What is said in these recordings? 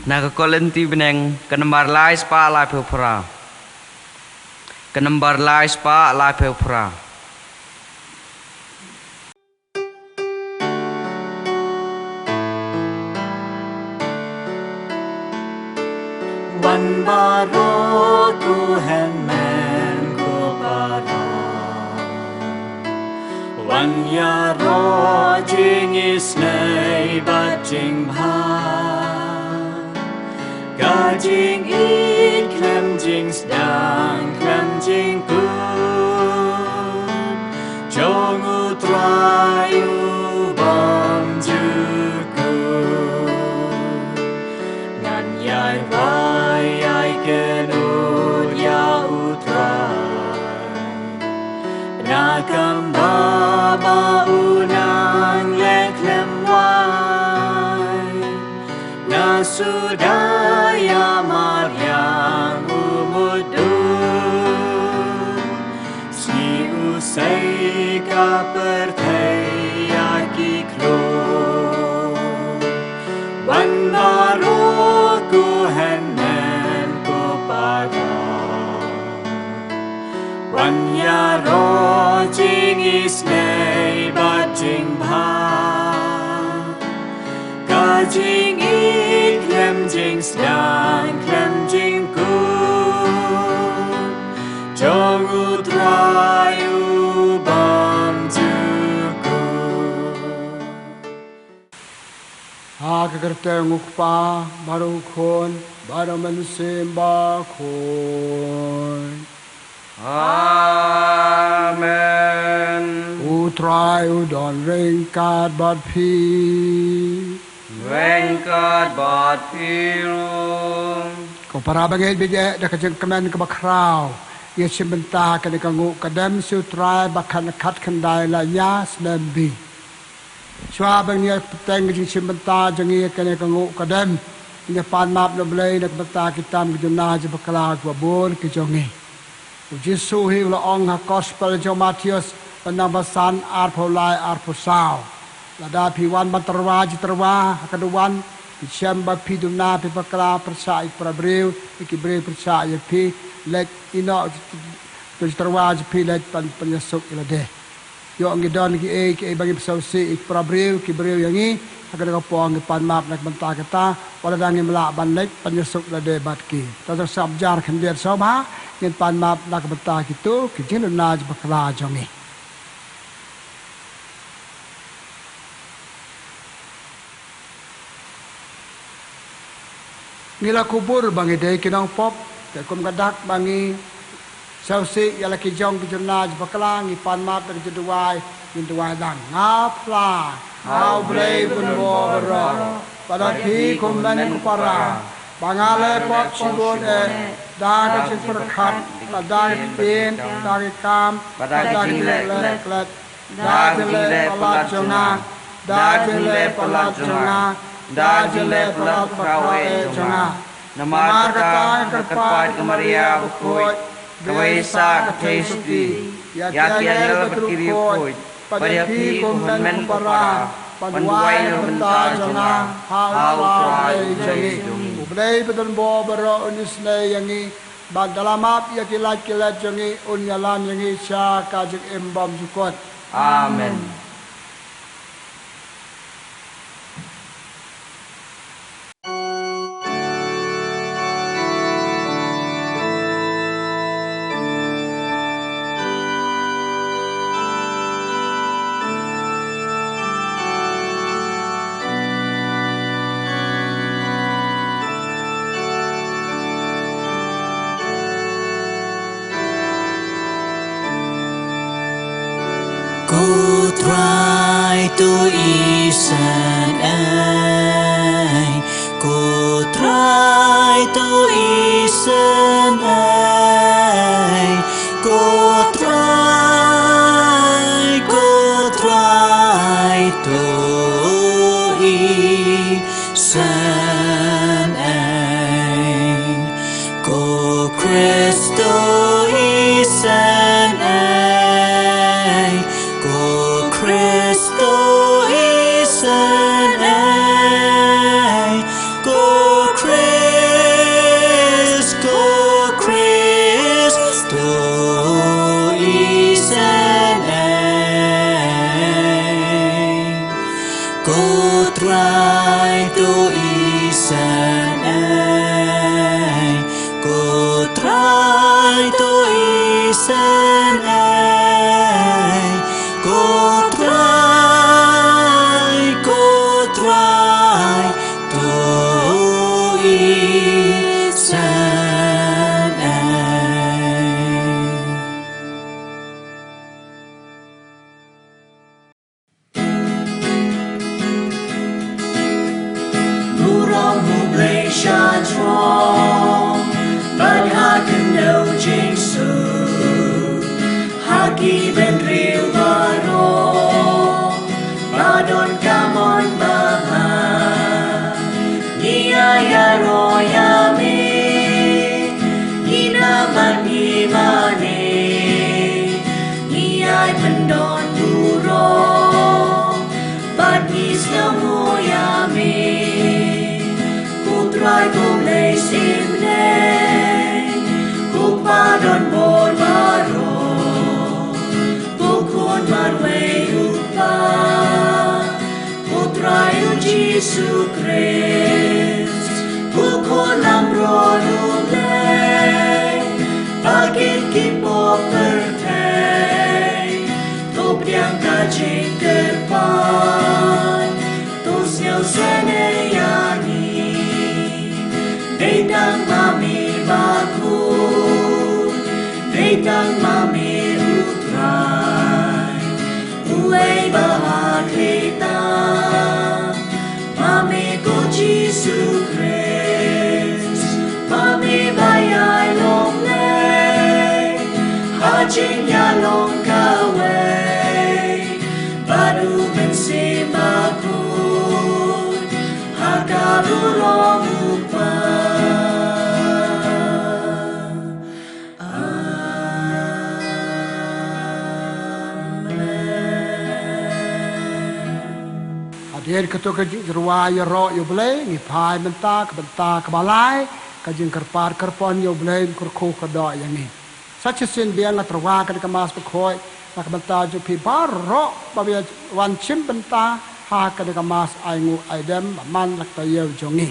Nakakolenti beneng kenembar lai spa lai pura. Kenembar lai spa lai pura. Wan baro ku hen men ku baro. Wan ya ro jing is nay but jing bha. Ga jing eat klem jing stang klem jing good. Jong u trai u bom ju good. Nan yai vai ai ken u ya u trai. Na kam ba ba u nang le klem wai. Na sudaya maryam umudu. Si usai ka perthaya ki klo. Wan baro ku hen men ku para. Wan ya ro jing is nay but jing bha. Ga jing eat klem jing stang klem jing good. Jong u trai u bam ju good. Hakakerte ngukpa baru khon baru manusim bakhid. Amen. U trai u don ring kad bad pi. Vengkat bat piru. Ko para bangit bige da kajeng kemen ke bakrau. Ye simbenta kan kangu kadam su trai bakan kat kendai la nya snembi. Chua bang ye peteng jing simbenta jeng ye kan kangu kadam. Ye pan map no blai nak beta kitam ke jona je bakala kwa bon ke jongi. Jesu hi la ong ha gospel jo Matius penabasan arpolai arposau. Lada piwan banterwa jiterwa kaduan Siamba pi dumna pi pakla persa ik prabreu ik breu persa ye pi let ino jiterwa pi let pan penyesuk ilade. Yo ngidon ki bagi pesausi ik prabreu ki breu yangi agak kapong pan map nak banta kata wala dangi melak ban let penyesuk ilade batki. Tata sabjar khendiat sobha ngin pan map nak banta kitu ki jinna bakla jongi. Ngila kubur bangi day kinang pop te kum kadak bangi sausi yala ki jong ki jurnaj baklang ipan map dari jeduai jinduai dang ngapla Khublei Shibun pada pi kumdan kupara bangale pop Shibun dag chin perkhat dag pin dag kam dag let dag le palat jonga dag le palat jonga Dajale pelat perawe jonga. Namar kata kyrpad Maria Bakhuid. Iaishah kethesti. Yakianel berkiripoi. Pariapi kummen para. Panduai nabenta jonga. Hau Trai jangi. Khublei Shibun baro unisne yangi. Badalamap yakilat jangi. Unyalam yangi sya kajik embam jukot. Amen. Ku try to listen, ku try to listen, ku try to listen, ku Kristo listen. Kristo isen, go Kristo. Cô Trai tôi sen ai Cô Trai tôi sen ai Cô Trai tôi sen ai Khublei Shibun But hakan no jingthut Haki ben real baro Badon kamon baha Iaishah royami Ina manimane Iai pendon buro But islam royami Trai Khublei Shibun Padon bol baro Bukun marway upa Trai Jesus Christ Bukun lamron ulay Pagin kipo pertay Top diang kajing kyrpad Tos nyaw senayani Datang Mass Bakhuid Datang Mass Trai Uai bahat kita Mami ko Jesus Christ Mami bayay long lay Hajing yalong kaway Baru bensi Bakhuid Hakaburong upah Hadir ketua Jowai ro yo boleh ngipai benta ke balai kajing kyrpad kyrpon yo boleh kurku kedo yang ni. Sacha sin biang terwa ke Mass Bakhuid nak benta jo pi bar ro babia wan chim benta ha ke Mass aingu aidem man lak taiew jongi.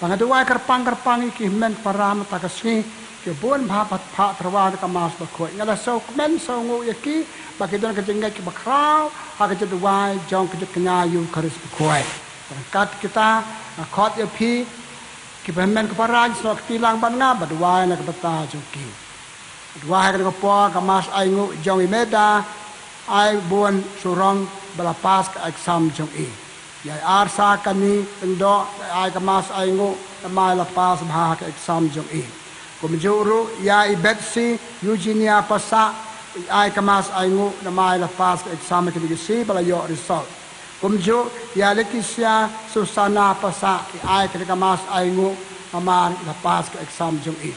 Pangadua kyrpang iki men param takasni ke bon bha pat pha terwa ke Mass Bakhuid ngada so men so ngu yaki bagi don kejenggai ke bakrau ha ke Jowai jong ke kenyayu Parish Jowai. Berkat kita khot ya pi ki men ke paraj so tilang ban nga badwai na ke beta joki. Dua ke po ke Mass aingu jong imeda ai bon surong belapas ke exam jong i. Ya arsa kani endo ai ke Mass aingu mai lepas bha ke exam jong i. Kumjuru ya ibetsi Eugenia pasa ai ke Mass aingu mai lepas ke exam ke digisi bala yo result. Kumju ya Lait-Ia Susana pasa ai ke Mass aingu mai lepas ke exam jong i.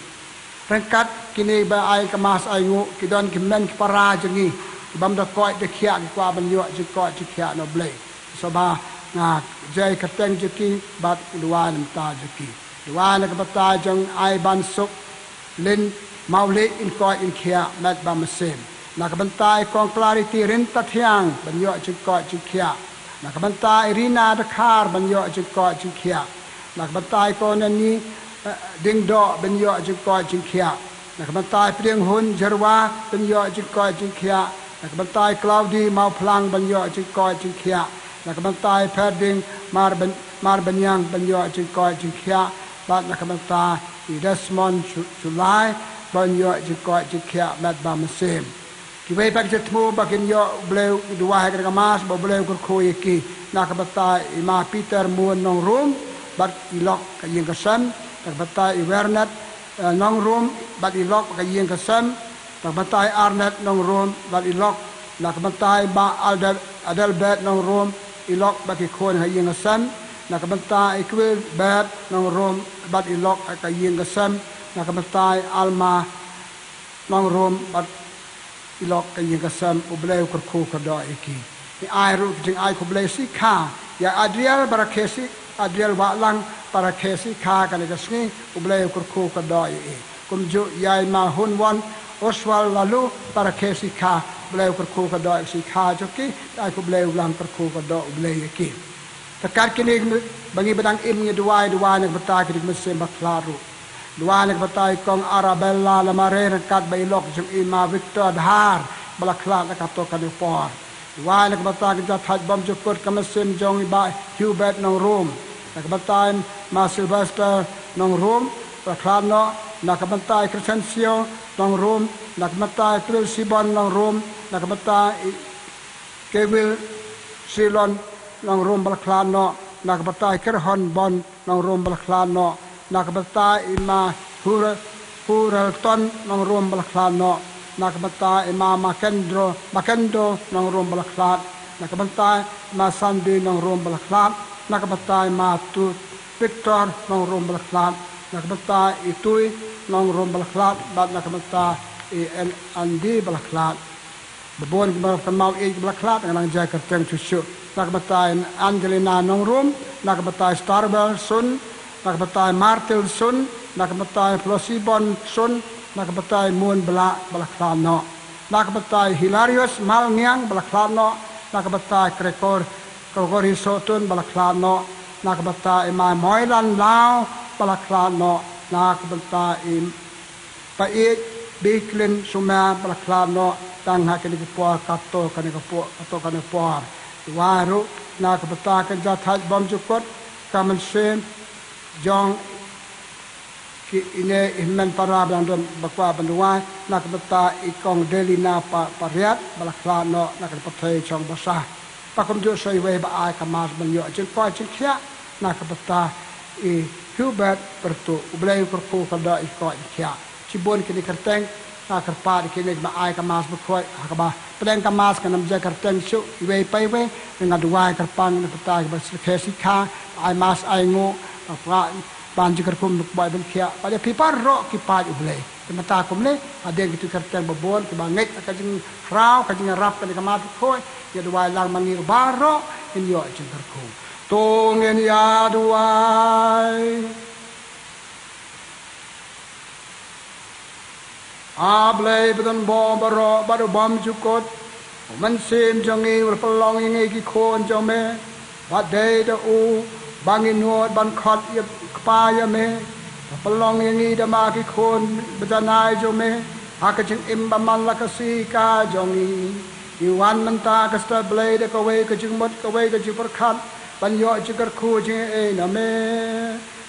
Rengkat kini ba ai ke Mass aingu kidon kimen ke para jong i. Bam da koi de khia ki kwa ban yo ji koi ji khia no blei. So ba na jai kateng jiki bat luan ta jiki. Luan ke bata jong ai ban suk lin maule in koi in khia mat ba mesim. Na ke bentai kong clarity rin tathiang ban yo ji koi ji khia. Na ke bentai rina de khar ban yo ji koi ji khia. Na ke bentai ko ni ding do ban yo ji koi ji khia. Na ke bentai prieng hun jerwa ban yo ji koi ji khia. Na ke bentai Claudi mau plang ban yo ji koi ji khia. Na ke bentai perding mar banyang ban yo ji koi ji khia. Bat na ke bentai Desmond July ban yo ji koi ji khia mat ba mesim. Ki wei pak jetmu bakin yo bleu dua ke Mass bo bleu kur khoi ki na ke bentai ma Peter mun nong room bat ilok ka yeng ka sam na ke bentai Wernet nong room bat ilok ka yeng ka sam na ke bentai Arnet nong room bat ilok na ke bentai ba Adelbert nong room ilok ba ki khon ha yeng ka sam na ke bentai Equil bet nong room bat ilok ka yeng ka sam na ke bentai Alma nong room bat ilok ka yeng ka sam bo bleu kur khu ka do iki ni ai ru jing ai Khublei si kha ya Adriel barakesi Adriel wa lang barakesi kha ka le ka sngi bo bleu kur khu ka do i kum ju yai ma hun wan Oswald lalu barakesi kha bleu kur khu ka do si kha jo ki ai Khublei lang kur khu ka do bleu iki Tekat kini bagi bedang imnya dua nak betai kini mesin baklaru. Dua nak betai kong Arabella lamare rekat bailok jum ima Victor Dhar balaklat nak kato kadupor. Dua nak betai kita taj bom cukur ke mesin jong iba Hubert nong room. Nak betai Mas Sylvester nong room balaklat no nak betai Crescencio nong room. Nak betai Khublei Shibun nong room. Nak betai Kevil Silon nong room balaklat no. Nak betai Kerhon Bon nong room balaklat no. Nak betai ima Hurelton nong room balaklat no. Nak betai ima Makendo nong room balaklat. Nak betai ima Sandi nong room balaklat. Nak betai ima Tu Victor nong room balaklat. Nak betai Itui nong room balaklat. Bat nak betai Andi balaklat. Bebon berkemau balaklat dengan jai kerteng cucu. Nak betai Angelina nong room. Nak betai Starbell Sun. Nak betai Martil Sun. Nak betai Flosibon Sun. Nak betai Moon balaklat no. Nak betai Hilarious Malngiang balaklat no. Nak betai Gregory Sotun balaklat no. Nak betai Imai Moilan Lau balaklat no. Nak betai Pait Biklin Suma balaklat no. Tang hakini kepuar kato kani kepuar. Waru nak betai kerja taj bom cukut kamen sen jong ini ihman para bandung bakwa banduai nak betai ikong delina pariat balaklat no nak betai chong basah. Pakum jo sei we ba ai kamas banyo jen koi jen khia nak betai Hubert pertu ublei perku kada ikoi khia. Cibun kini kerteng nak kyrpad kini ba ai kamas bakoi hakaba pedang kamas kanam ja kerteng su we pai we dengan duai kerpang nak betai bersekesika ai mas ai ngo apa ban jikar kum boy ben khia pada pipar ro kipad ublei temata kumle ada gitu kerteng bebon ke banget akajing rau kajing rap kani kamat khoi ya duai lang mangir baro in yo jikar kum tongin ya duai ablei bedan bom baro baru bom jukot man sim jongi ur pelong ingi ki khon jome badai da u bangin nuot ban khot ya kpaya me pelong ingi da ma ki khon bejanai jome akajing imba man lakasi ka jongi iwan menta ka sta blei da ka we ka jing mot ka we ka ji perkhat ban yo jikar khu jing e na me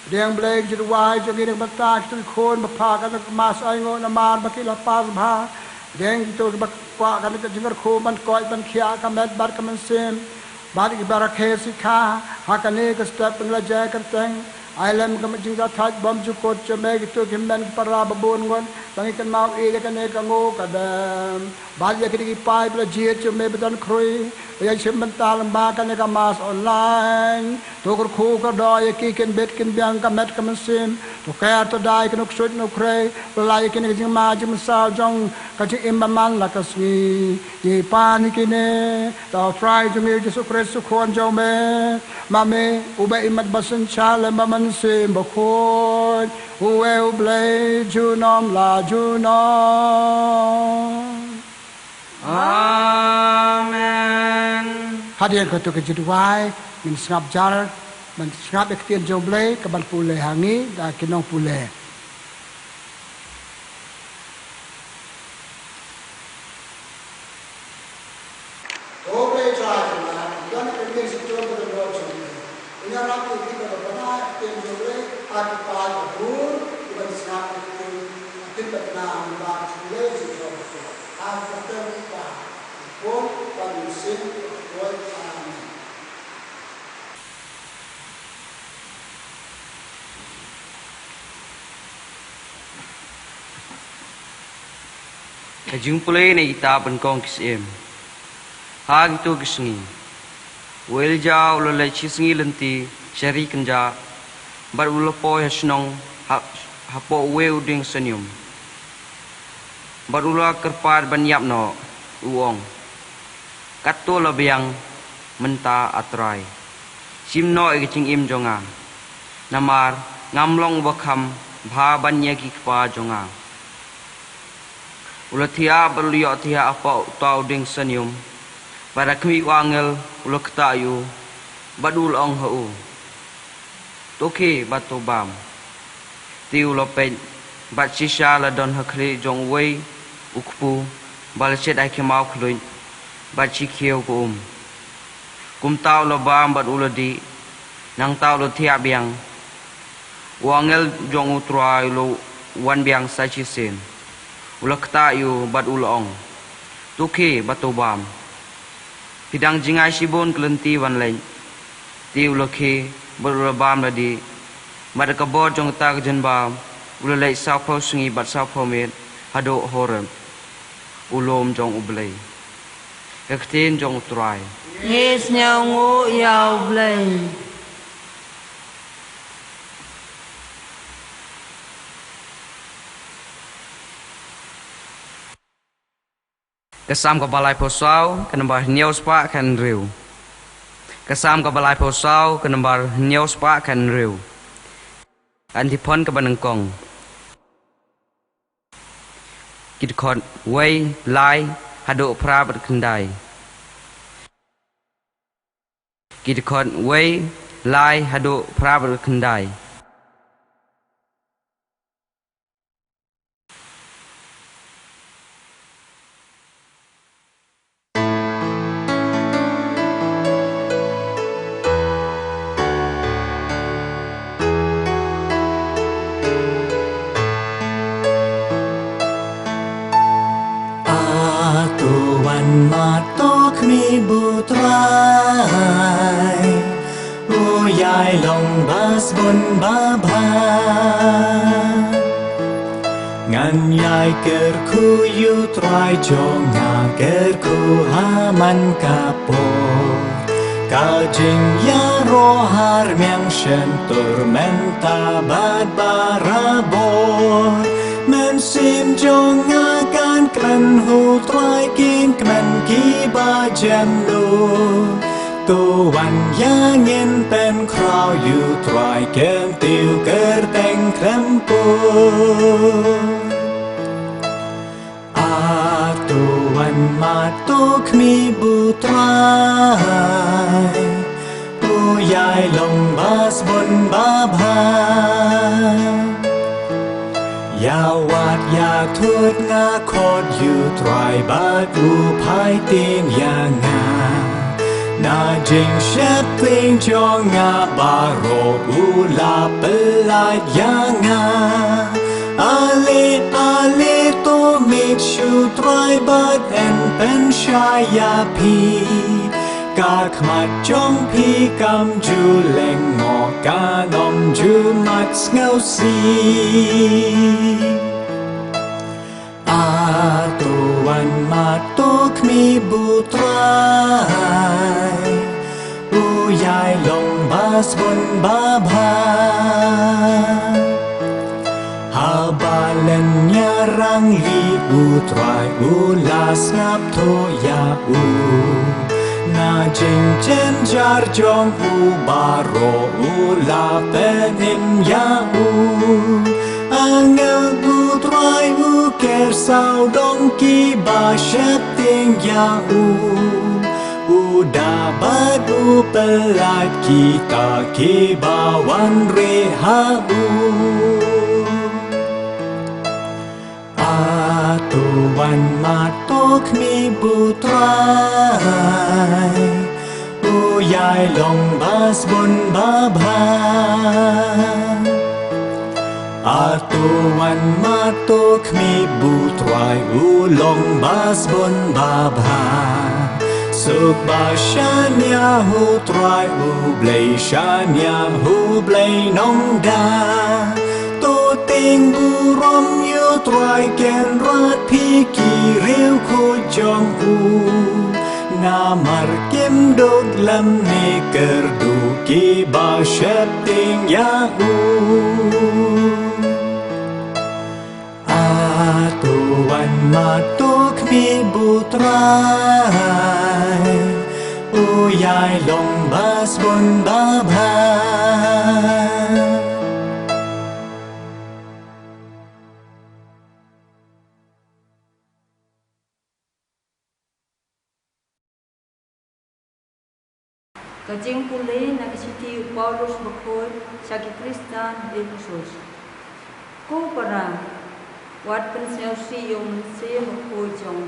Diang blek jid wai jogi deng batak tu khon bapa kan mas ai ngo na mar bakila pas bha deng tu bakwa kan ka jingar khu man koi ban khia ka met bar ka man sem bar ki barakhe sikha hakane ka step ngla ja kerteng ailam ka jinga thaj bom ju kot chme ki tu kimban para babon ngon bangi kan mau e ka ne ka ngo ka dam bar ya ki pai bla je chme bedan khroi ya chim ban tal ba ka ne ka mas online Tokor khu ka doi ki ken bet ken biang ka met ka mesin to ka to dai ka nok sut no kre lai ken jing ma jim sa jong ka ji im man la ka sni ye pa ni kine ta Trai jong ye Jesu Christ khon jong me ma me u be imat basen cha le ma man se ba khon u we u blei ju nom la ju nom Amen. Hadiah ka to ka jidwai min ngap jar man ngap ektian joblei ka ban pule hangi da kinong pule oblei jar na dan ka min situ ka do joblei ina rap ki ka do na ektian joblei at pa bu ban ngap ektian tin ta na ba pule si jo a ka ta pa ko pa ni sin ko Kajing pulai na kita penkong kisim. Hag itu kisngi. Wel jauh lelai cisngi lenti syari kenja. Bar ulapo hasnong hapo we uding senyum. Bar ula kyrpad banyap no uong. Kato labiang menta atrai. Simno ikicing im jonga. Namar ngamlong bakham bha banya ki kpa jonga. Ula tia berliok tia apa tau ding senyum. Pada kami wangel ula ketayu. badul ong hu toke batobam tiu lopen bat shisha la don hakli jong wei ukpu balchet ai kemau khluin bat chi khieu kum tau lo bam bat uladi nang tau lo thia biang wangel jong utrai lo wan biang sa chi sen ulakta yu bat ulong toke batobam hidang jingai shibun kelenti wan lain tiu lokhe berubam ladi pada kabor jong tak jenbam ulai sao phau sngi bat sao phau met hado horam ulom jong ublei ektin jong Trai Yes nhau ngô yao blei Kesam ke balai posau ke nembar niau spa kan riu Kesam ke balai posau ke nembar niau spa kan riu Antipon ke banengkong Kidkot wei lai hado pra berkendai Kidkot wei lai hado pra berkendai Matok mi butrai Uyai long bas bun babha Ngan yai ker ku yu Trai jonga ker ku haman kapo Ka jing ya rohar miang shen tormenta bad barabor Men sim jonga kan klan hu Trai kin klan ki ba jam lu Tu wan ya ngin pen krau yu Trai kem tiu ker teng krem pu Tu wan matuk mi butrai Tu yai long bas bun babha Ya wat ya thut nga khot yu Trai bat u phai tin ya nga Na jing shep kling jong nga baro u la pelat ya nga Ale ale to mit shu Trai bat en pen shaya pi Ka khmat jong pi kam ju leng ngo ka nom ju mat ngau si Atuan matok mi butrai Uyai long bas bun babha Habalen nyarang li Trai ulas ngap to ya Na jing jen jar jong baro ula penim ya Angel Trai ker sao dong ki ba shep ting ya Uda badu pelat kita ki bawan reha Atuan matok mi butrai Uyai long bas bun babha Atuan matok mi butrai ulong bas bun babha Suk ba shanya hu Trai Khublei shanya Khublei nong da To ting bu rom yu Trai ken rat pi ki riu khu jong Na mar kim dog lam ne ker du ki ba shep ting ya Atuan matok mi butrai Uyai long bas bun babha Kajing pulih na kisiti Parish Bakhuid sa Kristan Efesus. Ko para wat pensiasi yung se Bakhuid jong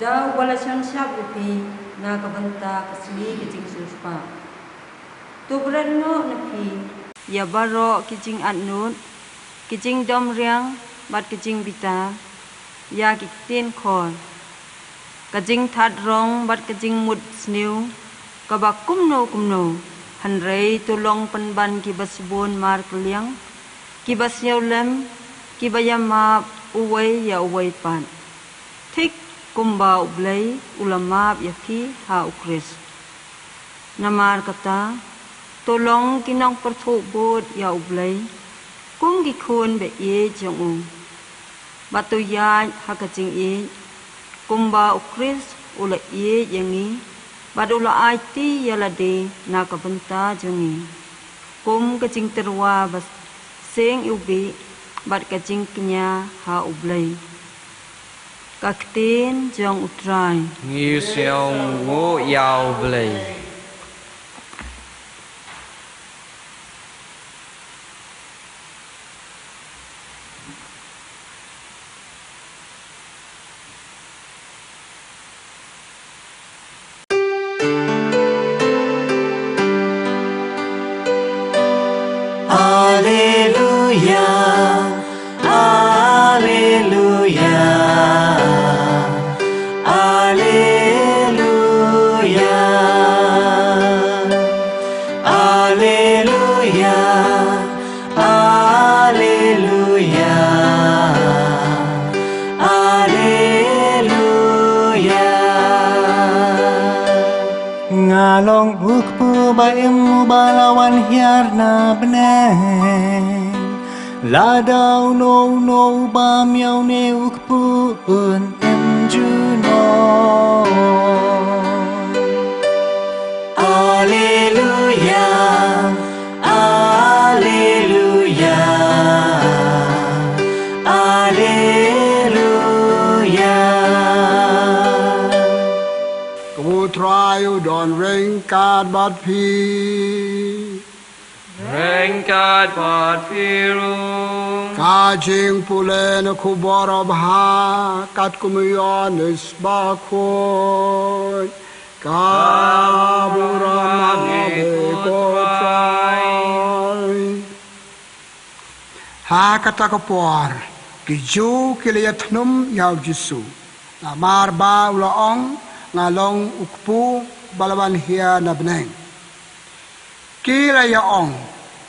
da wala siyang sabi na kabanta kasli kijing suspa. Tubran no na pi ya baro kijing anut kijing dom riang bat kijing bita ya kitin khol kajing that rong bat kajing mut sniu kabak kumno hanrei tulong panban kibasbon mar kliang kibas lem kibayama uway ya uway pan tik kumba ublay ulamab yaki ha ukris namar kata tolong kinang perthubod ya ublay kung gikun be ye jong batuyay hakajing ye kumba ukris ula ye yangi badula aiti yalade nakabanta jongi kum kajing terwa bas seng ubi bad kajing knya ha ublay kaktin jong utrai Nghi siêu ngô yào blei Ngalong ukpu baim balawan hiar na beneng Ladau no ba miau ne ukpu un em juno Alleluia Alleluia Alleluia Kau Trai don ring kad bat pi Rengkat pat piru Kajing pulen kubara bha kat kumiyan is Bakhuid Kabura ko Trai Ha kata kapor Kiju kiliyatnum yaw jisu Namar ba ulaong ngalong ukpu balawan hiya nabneng Kila yaong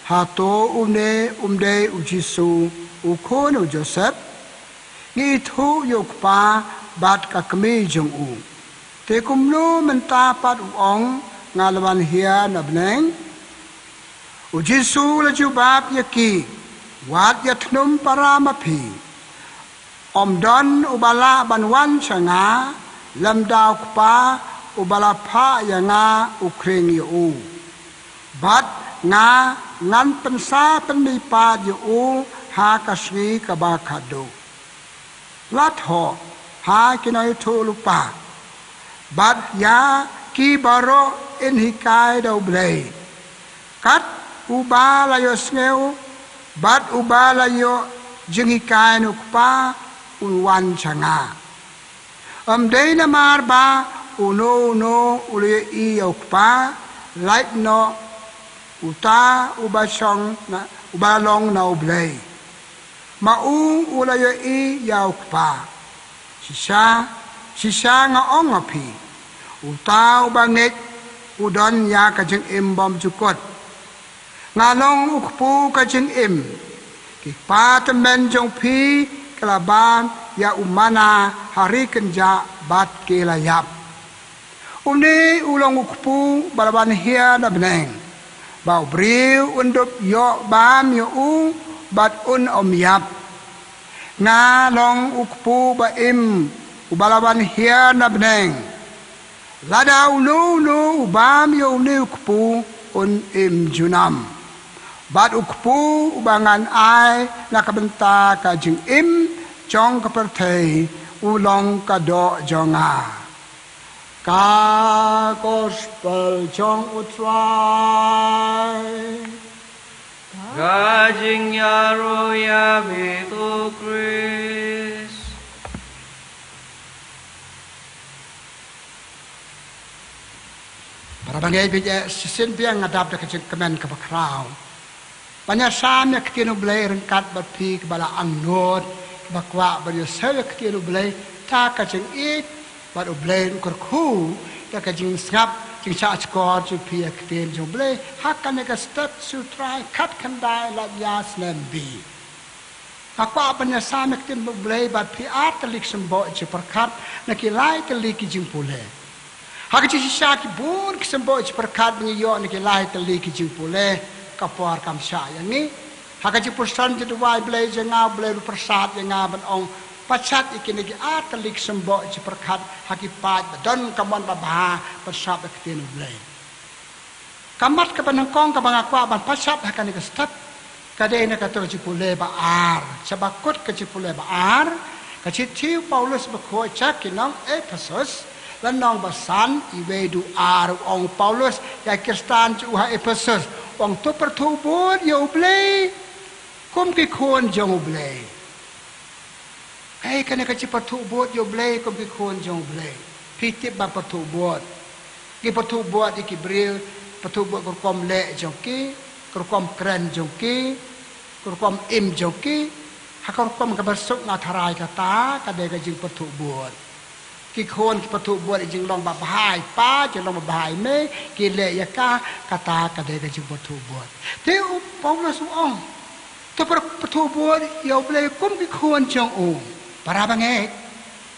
hato umde ujisu ukon Joseph ngitu yukpa bat kakmi jong te kumlu mentapat uong ngalawan hiya nabneng ujisu lajubab yaki wat yatnum para mapi omdon ubala banwan sanga lamdaw pa ubala pa yanga ukring yu bat nga ngan pensa penmipad yu ha kasri kabakado latho ha kinoy tulupa bat ya ki baro inhikay daw blay kat ubala yo sngew bat ubala yo jingikay nukpa unwan changa Day na marba uno uli iyokpa light no uta ubasong na ubalong na ublay maung ulayo iyokpa sisa nga ongapi uta ubangit udon ya kajeng imbom jukot ngalong ukpu kajeng im kipatamen jong pi kalaban ya umana hari kenja bat kelayap uni ulong ukpu balaban hiya na beneng bau briu undup yo bam yo bat omyap nga long ukpu baim ubalaban hiya na beneng ladaw no bam yo ni ukpu im junam bat ukpu ubangan ay nakabenta kajing im jong kapertay ulong kado jonga Ka gospel jong utrai Gajing yaro ya beto Chris. Para bangai bija sisin biang ngadap de kecik kemen ke bakrau. Banyak sam ya ketinu belai rengkat berpi kebala anut bakwa beri saya ketinu belai tak kecik it baru belai kerku tak kecik ngap jing cha skor ju pi ketinu ju belai hakkan ya step su trai kat kendai Lait-Ia snembi. Bakwa banyak sam ya ketinu belai berpi telik sembo je perkat nak ilai telik jing pule. Hak ci sha ki bun ki sembo ci perkat ni yo ni ki lai teli ki jing pule kapor kam sha yang ni hak ci pustan ci duai blai jenga blai persat jenga ban ong pachat ikini ki telik sembo ci perkat haki pat don kamon baba persat ke tinu blai kamat ke panangkong ka bangakwa ban pachat hakan ni step kade ni ka to ci pule ba ar sabakut ke ci pule ba ar ka ci tiu Paulus Bakhuid chak ki nong Ephesus lan nong basan iwedu aru ong Paulus ya Kristen chu ha Ephesus ong to pertubut yo blei kum ki khon jong blei ai kana ka chi pertubut yo blei kum ki khon jong blei pitip ba pertubut ki pertubut iki bril pertubut kom le jong ki kom kren jong ki kom im jong ki ha kom ka bersuk na tharai kata ka de ka jing pertubut ki khon ki patu buat jing long ba bahai pa jing long ba bahai me ki le ya ka kata ka de ka jing patu buat te Paulus ong to patu buat yo ble kum ki khon jong o para bangai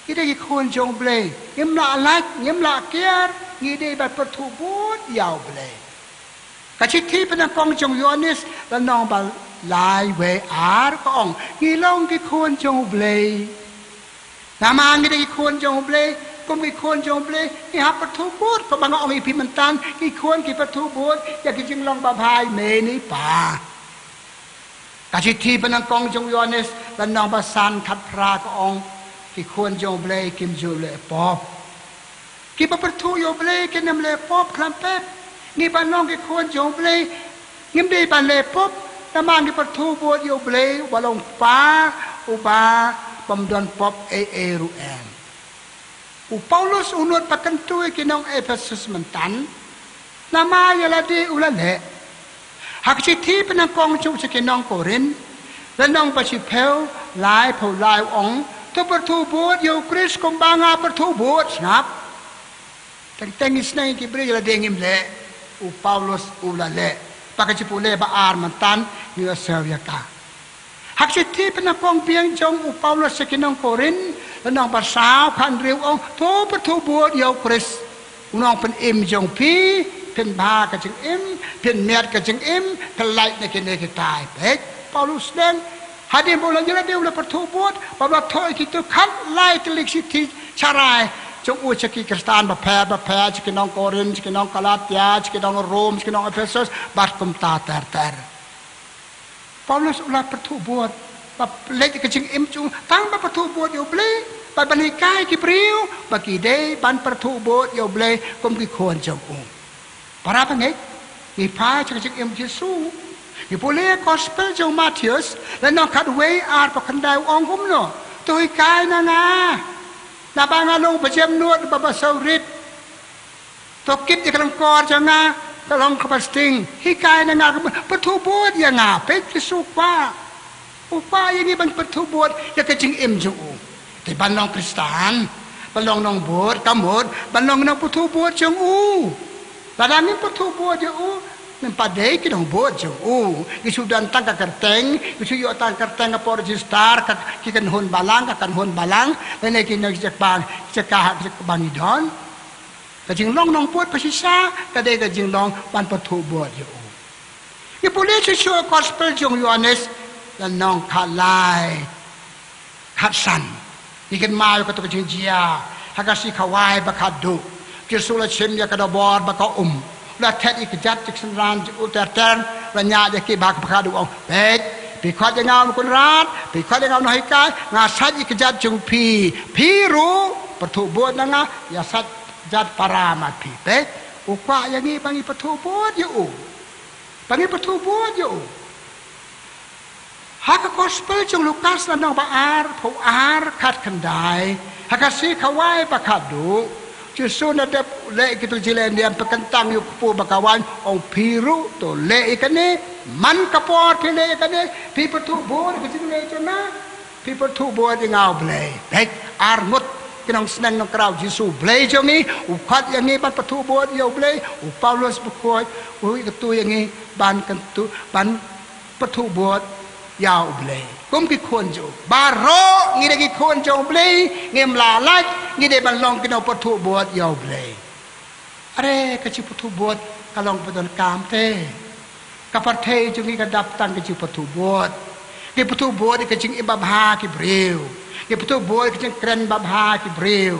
ki de ki khon jong ble ngem la lak ngem la kiar ngi de ba patu buat yo ble ka chi thi pen kong jong yonis la nong ba lai we ar ko ong ngi long ki khon jong ble Nama ngi de khon jong ble kum ki khon jong ble ki ha patu bot ko bang ong ipi mentan ki khon ki patu bot ya ki jing long ba bhai me ni pa ka chi thi panang kong jong yones lan nong ba san khat phra ko ong ki khon jong ble kim ju le pop ki pa patu yo ble ki nam le pop khlam pep ni ba nong ki khon jong ble ngim de ban le pop nama ngi patu bot yo ble walong pa u ba pemdon pop ruem. Paulus unut pakentu kinong Ephesus mentan. Nama ya ladi ulale. Hak citi penangkong cu kinong Korin. Lenong pasi pel lai po lai ong. Tu pertubut yo Kris kumbanga pertubut snap. Teng Sngi kibri ya ladi ngim le. Paulus ulale. Pakai cipule ba ar mentan ni Australia ka. Hak citi penapong piang jong Paulus sekinong Korin lenong pasau kan riu ong to pertubut yo Kris unong pen im jong pi pen ba ka jeng im pen miat ka jeng im pen lait ne kene ke tai pek Paulus den hadim bola jela de ula pertubut babla thoi kitu khat lai telik siti charai jong u chaki Kristen ba pha sekinong Korin sekinong Galatia sekinong Rom sekinong Ephesus batkum ta ter Paulus ulah pertubut ba lek ke jing im chu tang ba pertubut yo ble ba banikai ki priu ba ki de ban pertubut yo ble kum ki khon jong u para pangai ki pa cha jing im Jesu ki pole gospel jong Matthews la no khat we ar pa khandai ong hum no toi kai na na ba nga long pa jem nuot ba saurit to kit iklang kor cha nga kalong kapasting hikay na nga patubod ya nga pet kisupa upa ini ban patubod ya kaching imjo te banong Kristan balong nong bot kamot balong nong patubod jong u ladangin patubod ya u nang padai kinong bot jong u isudan tang karteng isuyo tang karteng por register kikan hon balang lene kinong jakbang jakah banidon kajing long nong pot pasisa kadai kajing long ban patu buat yo ni boleh show gospel jong Yohanes dan nong kalai hatsan ikan mai ko to kajing jia hagasi khawai bakadu kisula chem ya kada bor baka la thet ikjat tiksan ran utar ter ranya de ki bak bakadu ong bet pi khat ngam kun rat pi khat ngam no hikai nga sat ikjat jong pi ru patu buat nga ya sat jat paramat pipe ukwa yang ni bangi patubot yo bangi patubot yo hak gospel jong Lukas lan baar pau ar khat khandai hakasi khawai pakadu justru ada le gitu jilen dia pekentang yu pu bakawan ong piru to le ikane man kapot le ikane pi patubot ke le chona pi patubot ngau ble baik armut kinong senang ng crowd Yesu ble jongi ukat yang ni ban patubot yo ble u Paulus Bakhuid u ketu yang ni ban kentu ban patubot yau ble kum ki khon jo baro ngi de ki khon jo ble ngem la lach ngi de ban long kinong patubot yau ble are ka chi patubot kalong padon kam te kapathe jongi ka dap tan ka chi patubot ki patubot ka ching ibabha ki breu ngi patubot ka ching kren babha ki breu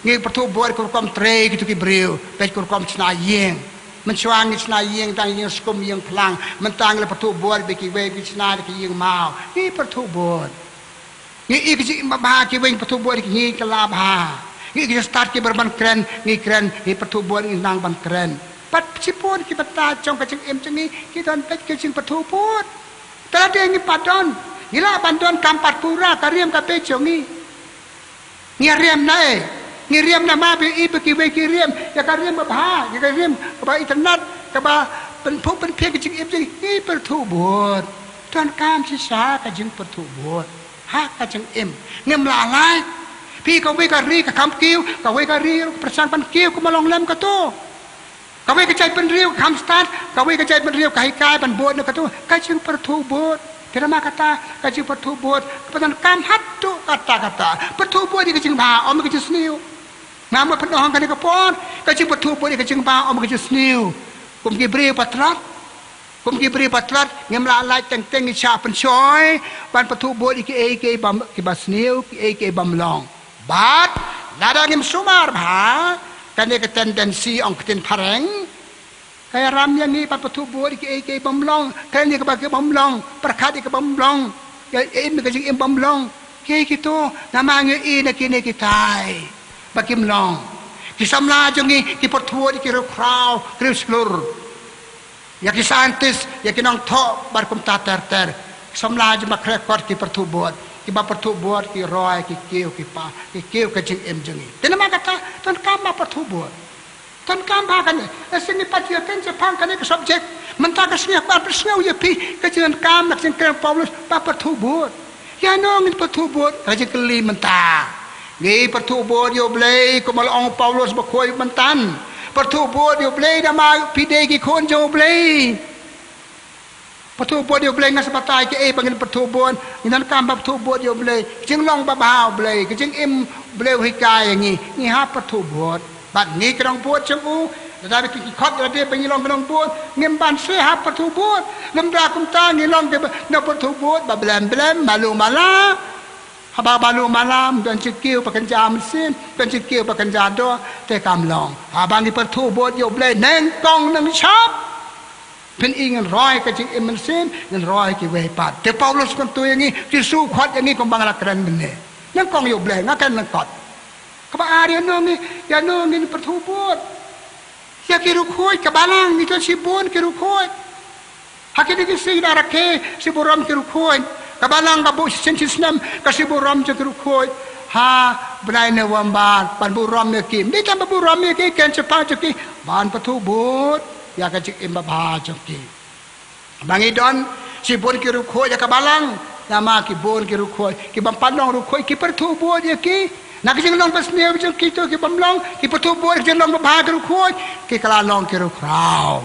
ngi patubot ko kom Trai ki tu ki breu pe ko kom chna yengมันชวางชนายยิงตั้งยิงสกุมยิงพลังมันตั้งเลยประตูบวชไปกี่เวกิชนากี่ยิงเมานี่ประตูบวชนี่อีกจิมาบากี่เวงประตูบวชกี่ยิงกลาบานี่กี่สตาร์ทกี่berban kerenนี่kerenนี่ประตูบวชนี่นางบันkerenปัดชิพูนกี่ปัตตาจงกระจิงเอ็มจังนี้กี่ตอนเป็ดกี่จิงประตูบวชแต่ละเดือนนี่ปัดดอนนี่ละปัดดอนกำปัดปูรากระเรียมกระเป็ดจงนี้นี่เรียมได้ngirim nama bi bagi bagi kirim ya kirim bah ya kirim ba internet ka ba pen phuk pen phek jing im jing ni pertubut tuan kam si sa ka jing pertubut ha ka jing im ngem la lai pi ka we ka ri ka kam kiu ka we ka ri persang pan kiu ku malong lem ka tu ka we ka chai pen riu kam start ka we ka chai pen riu ka hi kai pan bot ka tu ka jing pertubut Terima kata kajing pertubut kepada kam hatu kata pertubut di kajing ba om kajing sniu nama penuh kan ke pon kajing pertubut di kajing ba om kajing sniu kum ki bri patrat ngem la lai teng teng ni cha pen choi ban pertubut di ke bam ki ba sniu ke bam long bat nada ngem sumar ba kan ke tendensi ong keten pareng kaya ram yang ni patubut ke bam long kan ni ke ba ke bam long perkat ke bam long ya im ke jing bam long ke gitu nama ngi na kini kitai bakim long ki samla jongi ki patubut ki crowd krislur ya ki scientist ya ki nong tho bar kum ta ter samla jma rekod ki patubut ki ba patubut ki roi ki keu ki pa ki keu ke jing im jongi tenama kata ton kama patubut Tan kam bakan sini patia kan Jepang kan ke subjek mentah ke sini apa persau ya pi ke jangan kam nak singkir Paulus pa pertubut ya nong pertubut raja keli mentah ngi pertubut yo blei ko malong Paulus Bakhuid mentan pertubut yo blei nama pide ki kon jo blei pertubut yo blei ngas batai ke bangin pertubut ngan kam pertubut yo blei jing long ba bao blei ke jing im blei hikai ngi ha pertubutบัดนี้กระดองปวดจังอูได้ไปกี่คอดได้ไปยี่ลองกระดองปวดเงินบานเสียหับประตูปวดลำดาคุมตายี่ลองเก็บนประตูปวดบาเบลมมาลูมาลาฮาบาลูมาลามเป็นจิกิวปะกันจามสิ้นเป็นจิกิวปะกันจาดอแต่กำลองฮาบางที่ประตูปวดอยู่เลยเน่งกองหนึ่งชอบเป็นอีเงินร้อยกับจิงเอ็มมันสิ้นเงินร้อยกี่เวปัดแต่เปาโลสคนตัวอย่างนี้ที่สู้คอดอย่างนี้ก็บางละกรันมันเนี่ยยังกองอยู่เลยงั้นกันมันกอดKaba ari nongi ya nongi pertubut ya kiru khoi kabalang ni to sibun kiru khoi hakini ki sing darake siburam kiru khoi kabalang kabu sentisnam kasiburam kiru khoi ha bnai ne wamban pan buram ne kim ni tam buram ne ki ken chapa ki ban pertubut ya ka chik imba ba ki bangi don sibun kiru khoi ya kabalang nama ki bon kiru khoi ki bam panong ru khoi ki pertubut ya ki nak jeng long pasniu jeng kita ki bamlong ki patubut jeng long babha ke khoi ki kala long ki krau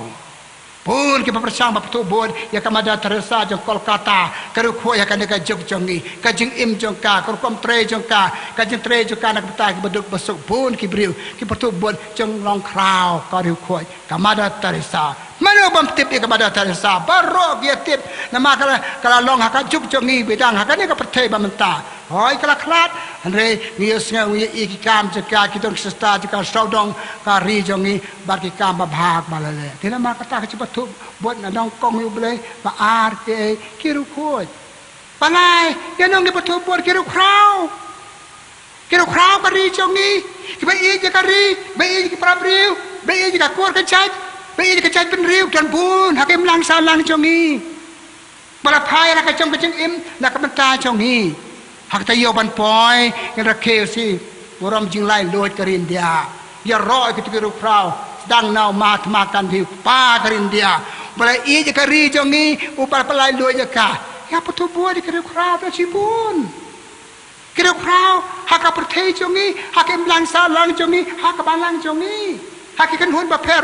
pun ki persang patubut ya kamada Theresa jeng Kolkata ke khoi ya kan ka jog jongi ka jeng im jong ka kom Trai jong ka jeng Trai jong ka nak pata ki beduk besuk pun ki briu ki patubut jeng long krau ka khoi kamada Theresa mana bam tip ki kamada Theresa barok ya tip nama kala long ha ka jog jongi bidang ha kan ka perthai bamenta hoi kala klat andre nius ngi iki kam jaka kitong sesta jaka saudong ka ri jongi bar ki kam bhag balale tina ma kata ka cepat buat na dong kong yu blei ba ar ke kiru khoi panai ya nong ni patu buat kiru krau kira crowd kari jongi kibai je kari bai je prabriu bai je kakor kecai bai je kecai penriu dan pun hakim lang salang jongi bala phai ra kacang kacang im nak benta jongi hak tayew ban poi kira kesi boram jing lai loit karin dia ya roi kira crowd sedang nau mat makan di pa karin dia bala je kari jongi upal palai loit je ka ya patu buat di kira crowd Shibun kira crowd hak pertei jongi hak im lang salang jongi hak balang jongi hak kan hun ba per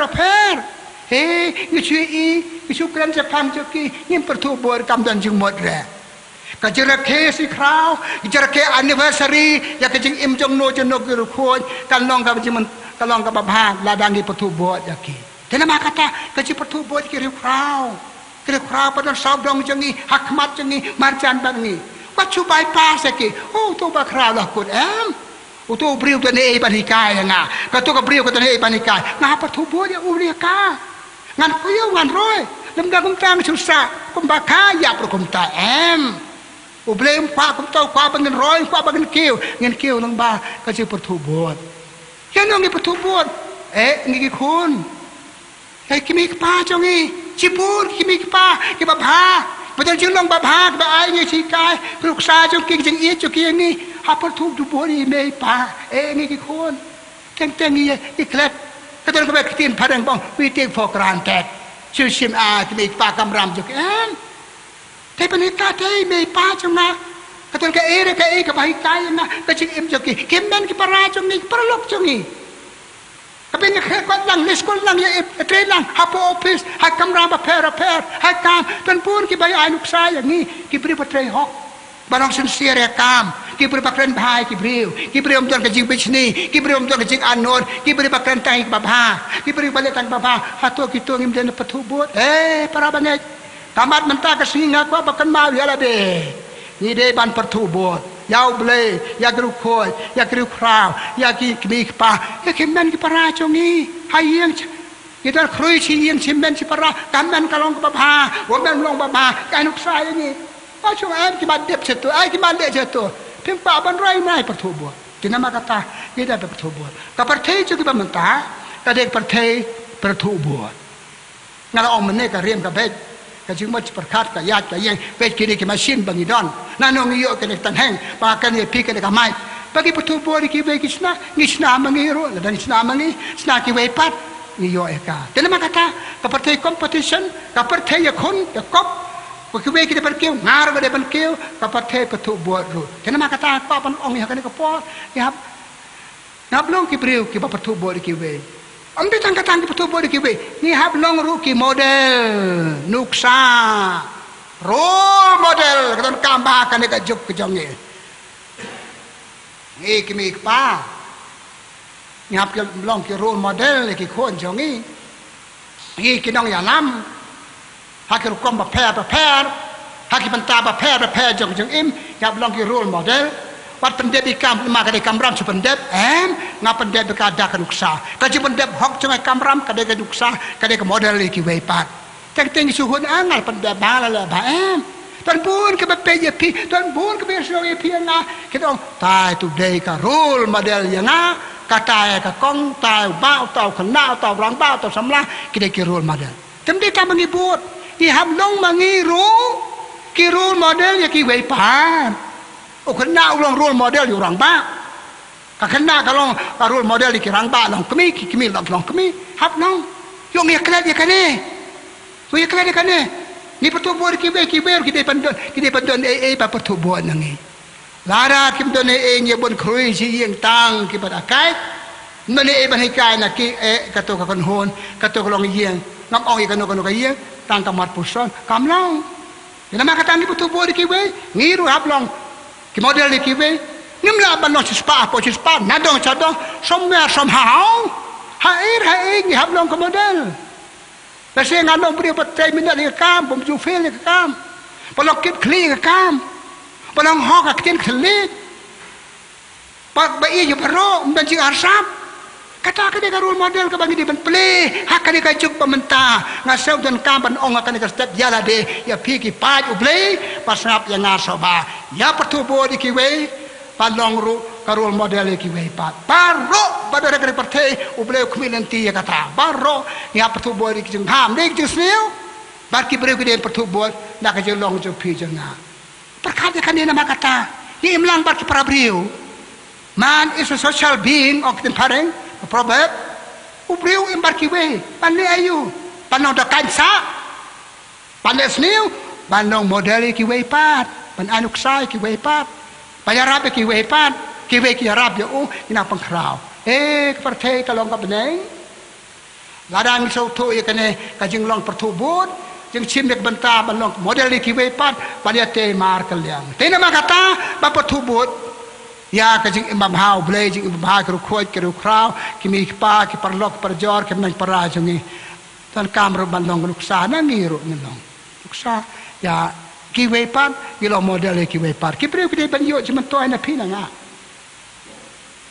ngishu kran je phang joki ngim pertu bor kam dan jing mod re ka jera ke si crowd jera ke anniversary ya ke jing im jong no jono kiru khoi kan long ka jing kalong ka babha ladang di pertu bor yaki tenama kata ka ji pertu bor kiru crowd pada sabdong jongi hakmat jongi marjan bangi wachu bypass ki tu ba crowd lah kut tu briu tu nei banikai nga ka tu ka briu ka tu nei banikai nga pertu bor ya uri ka ngan kuyo ngan roy lam da kum tang susah kum bakha ya pro kum ta blem kwa kum tau kwa bangen roy kwa bangen kiu nang ba ka ji pertu bor ya nong ni pertu bor ngi kun kimi pa jongi Shibun kimi pa ki babha padahal jing long babha ba ai ngi si kai pruksa jong ki jing ie joki ngi ha pertu du bor i me pa ngi kun teng i klet kadang ka tin padang bong we take for granted chu sim kimi pa kamram jok te panita te me pa chunga kadang ka ka bai kai na ka jing im joki kimmen ki para jongi parlok jongi kapin ka kwat lang niskol lang ya train lang hapo office ha kamram ba per ha kam tan pun ki bai ai nuksa yang ni ki pri patrai hok barang sincere kam ki pri bakran bhai ki pri om ton ka jing bichni ki pri om ton ka jing anor ki pri bakran tai babha ki pri baletan babha hato ki to ngim den pathu bot para bangai tamat menta ka singa kwa bakan ma ya la de ni de ban pathu bot yau ble ya gru khoi ya gru krau ya ki mi pa ya ki men ki para chongi hayeng kita krui chi yen chim men chi para kam men kalong ka babha wo men long babha ka nuksa yang ni chung ai ki ban dep chetu ai ki ban de chetu pim pa ban rai mai pathu bot kinama kata kita pathu bot ka parthei chu ki ba menta ka dek parthei pathu bot ngala om ne ka riem ka bet ka jing mo perkat ka yat ka yeng bet kini ki machine bangi don nanong iyo ka nek tan heng pa ka ni pi ka ka mai bagi pathu bot ki be ngisna mangi ro la dan ngisna mangi sna ki we pat ni yo ka kinama kata ka parthei competition ka parthei ya khun ya kop Porque kita berkiu, ngar pada berkiu, kapat he petu buat ru. Kenapa kata apa pun orang yang kena kepot, ya, ngap long kibriu kita petu buat kiwe. Ambil tangkatan kita petu buat kiwe. Ni hab long ru ki model, nuksa, role model, kita kambah kan dekat juk kejongnya. Ni kimi pa, ni hab long ki role model ki kon jongi. Ni kinong yalam. Hakir kom ba per hakir benta ba per jong im ya belong ki role model wat pendep ikam ma ka de kamram su pendep ngap pendep ka da ka duksa ka ji pendep hok jong kamram ka de ka duksa ka de ka model ki we pat teng su hun angal pendep ba la ba tan pun ke ba pe ye pi tan pun ke be so ye pi na ke dong tai today ka role model ya na ka tai ka kong tai ba tau khna tau rang ba tau samla ki de ki role model tem de ka mangibut i hab long mangiru ki role model ya ki wei pan o kena ulong role model yu rang ba ka kena kalong role model ki rang ba long kimi long kimi hab long yong ya klet ya kane so ya klet ya kane ni patu bor ki be ki de pandon pa patu bor nangi lara kim don nye bon krui si yeng tang ki pada kai nane ban kai na ki kato ka kon hon kato long yeng ngam ong ikano ka yeng tang kamat puson kamlang ina makata ni putu bodi kiwe ngiru hablong ki model ni kiwe nimla ban no spa nadong chadong somewhere somehow hair ni hablong ka model lase nganong bri patay minda ni kam bom ju fel ni kam palok kit kli ka kam palong hok ka tin khlit pak ba i ju paro mban ji arsap kata ka de ka role model ka bangi di ban play hak ka de ka juk pamenta ngasau dan kam ban ong ka de ka step yala de ya pi ki pa u blay pasap ya ngaso ba ya patu bo di ki we palong ru karul model ki wei pat baro badara kare parthe ubleu khmilanti ya kata baro ya pertu boy ki jing ham dik jing sniu bar ki breu ki den pertu boy nak je long je pi je nga perkata kan ni nama kata ni imlang bar ki para breu man is a social being of the pareng proverb ubleu imbar ki wei pan ni ayu panong da kansa pan sniu panong model ki wei pat pan anuk sai ki wei pat Payarab ki wepan ki we ki arab ya ina pangkrao parthe ka long ka beneng ladang so to ye kane ka jing long pertu bud jing chim nek banta ban long model ki wepan paliate mar kalyang te na makata ba pertu bud ya ka jing imam hau ble jing imam ha kru khoj kru krao ki mi pa ki parlok parjor ki nang para jungi tan kamro ban long luksa na ngiro nong luksa ya ki wepan gilo model ki wepan ki preu ki ban yo cuma toy na pina nga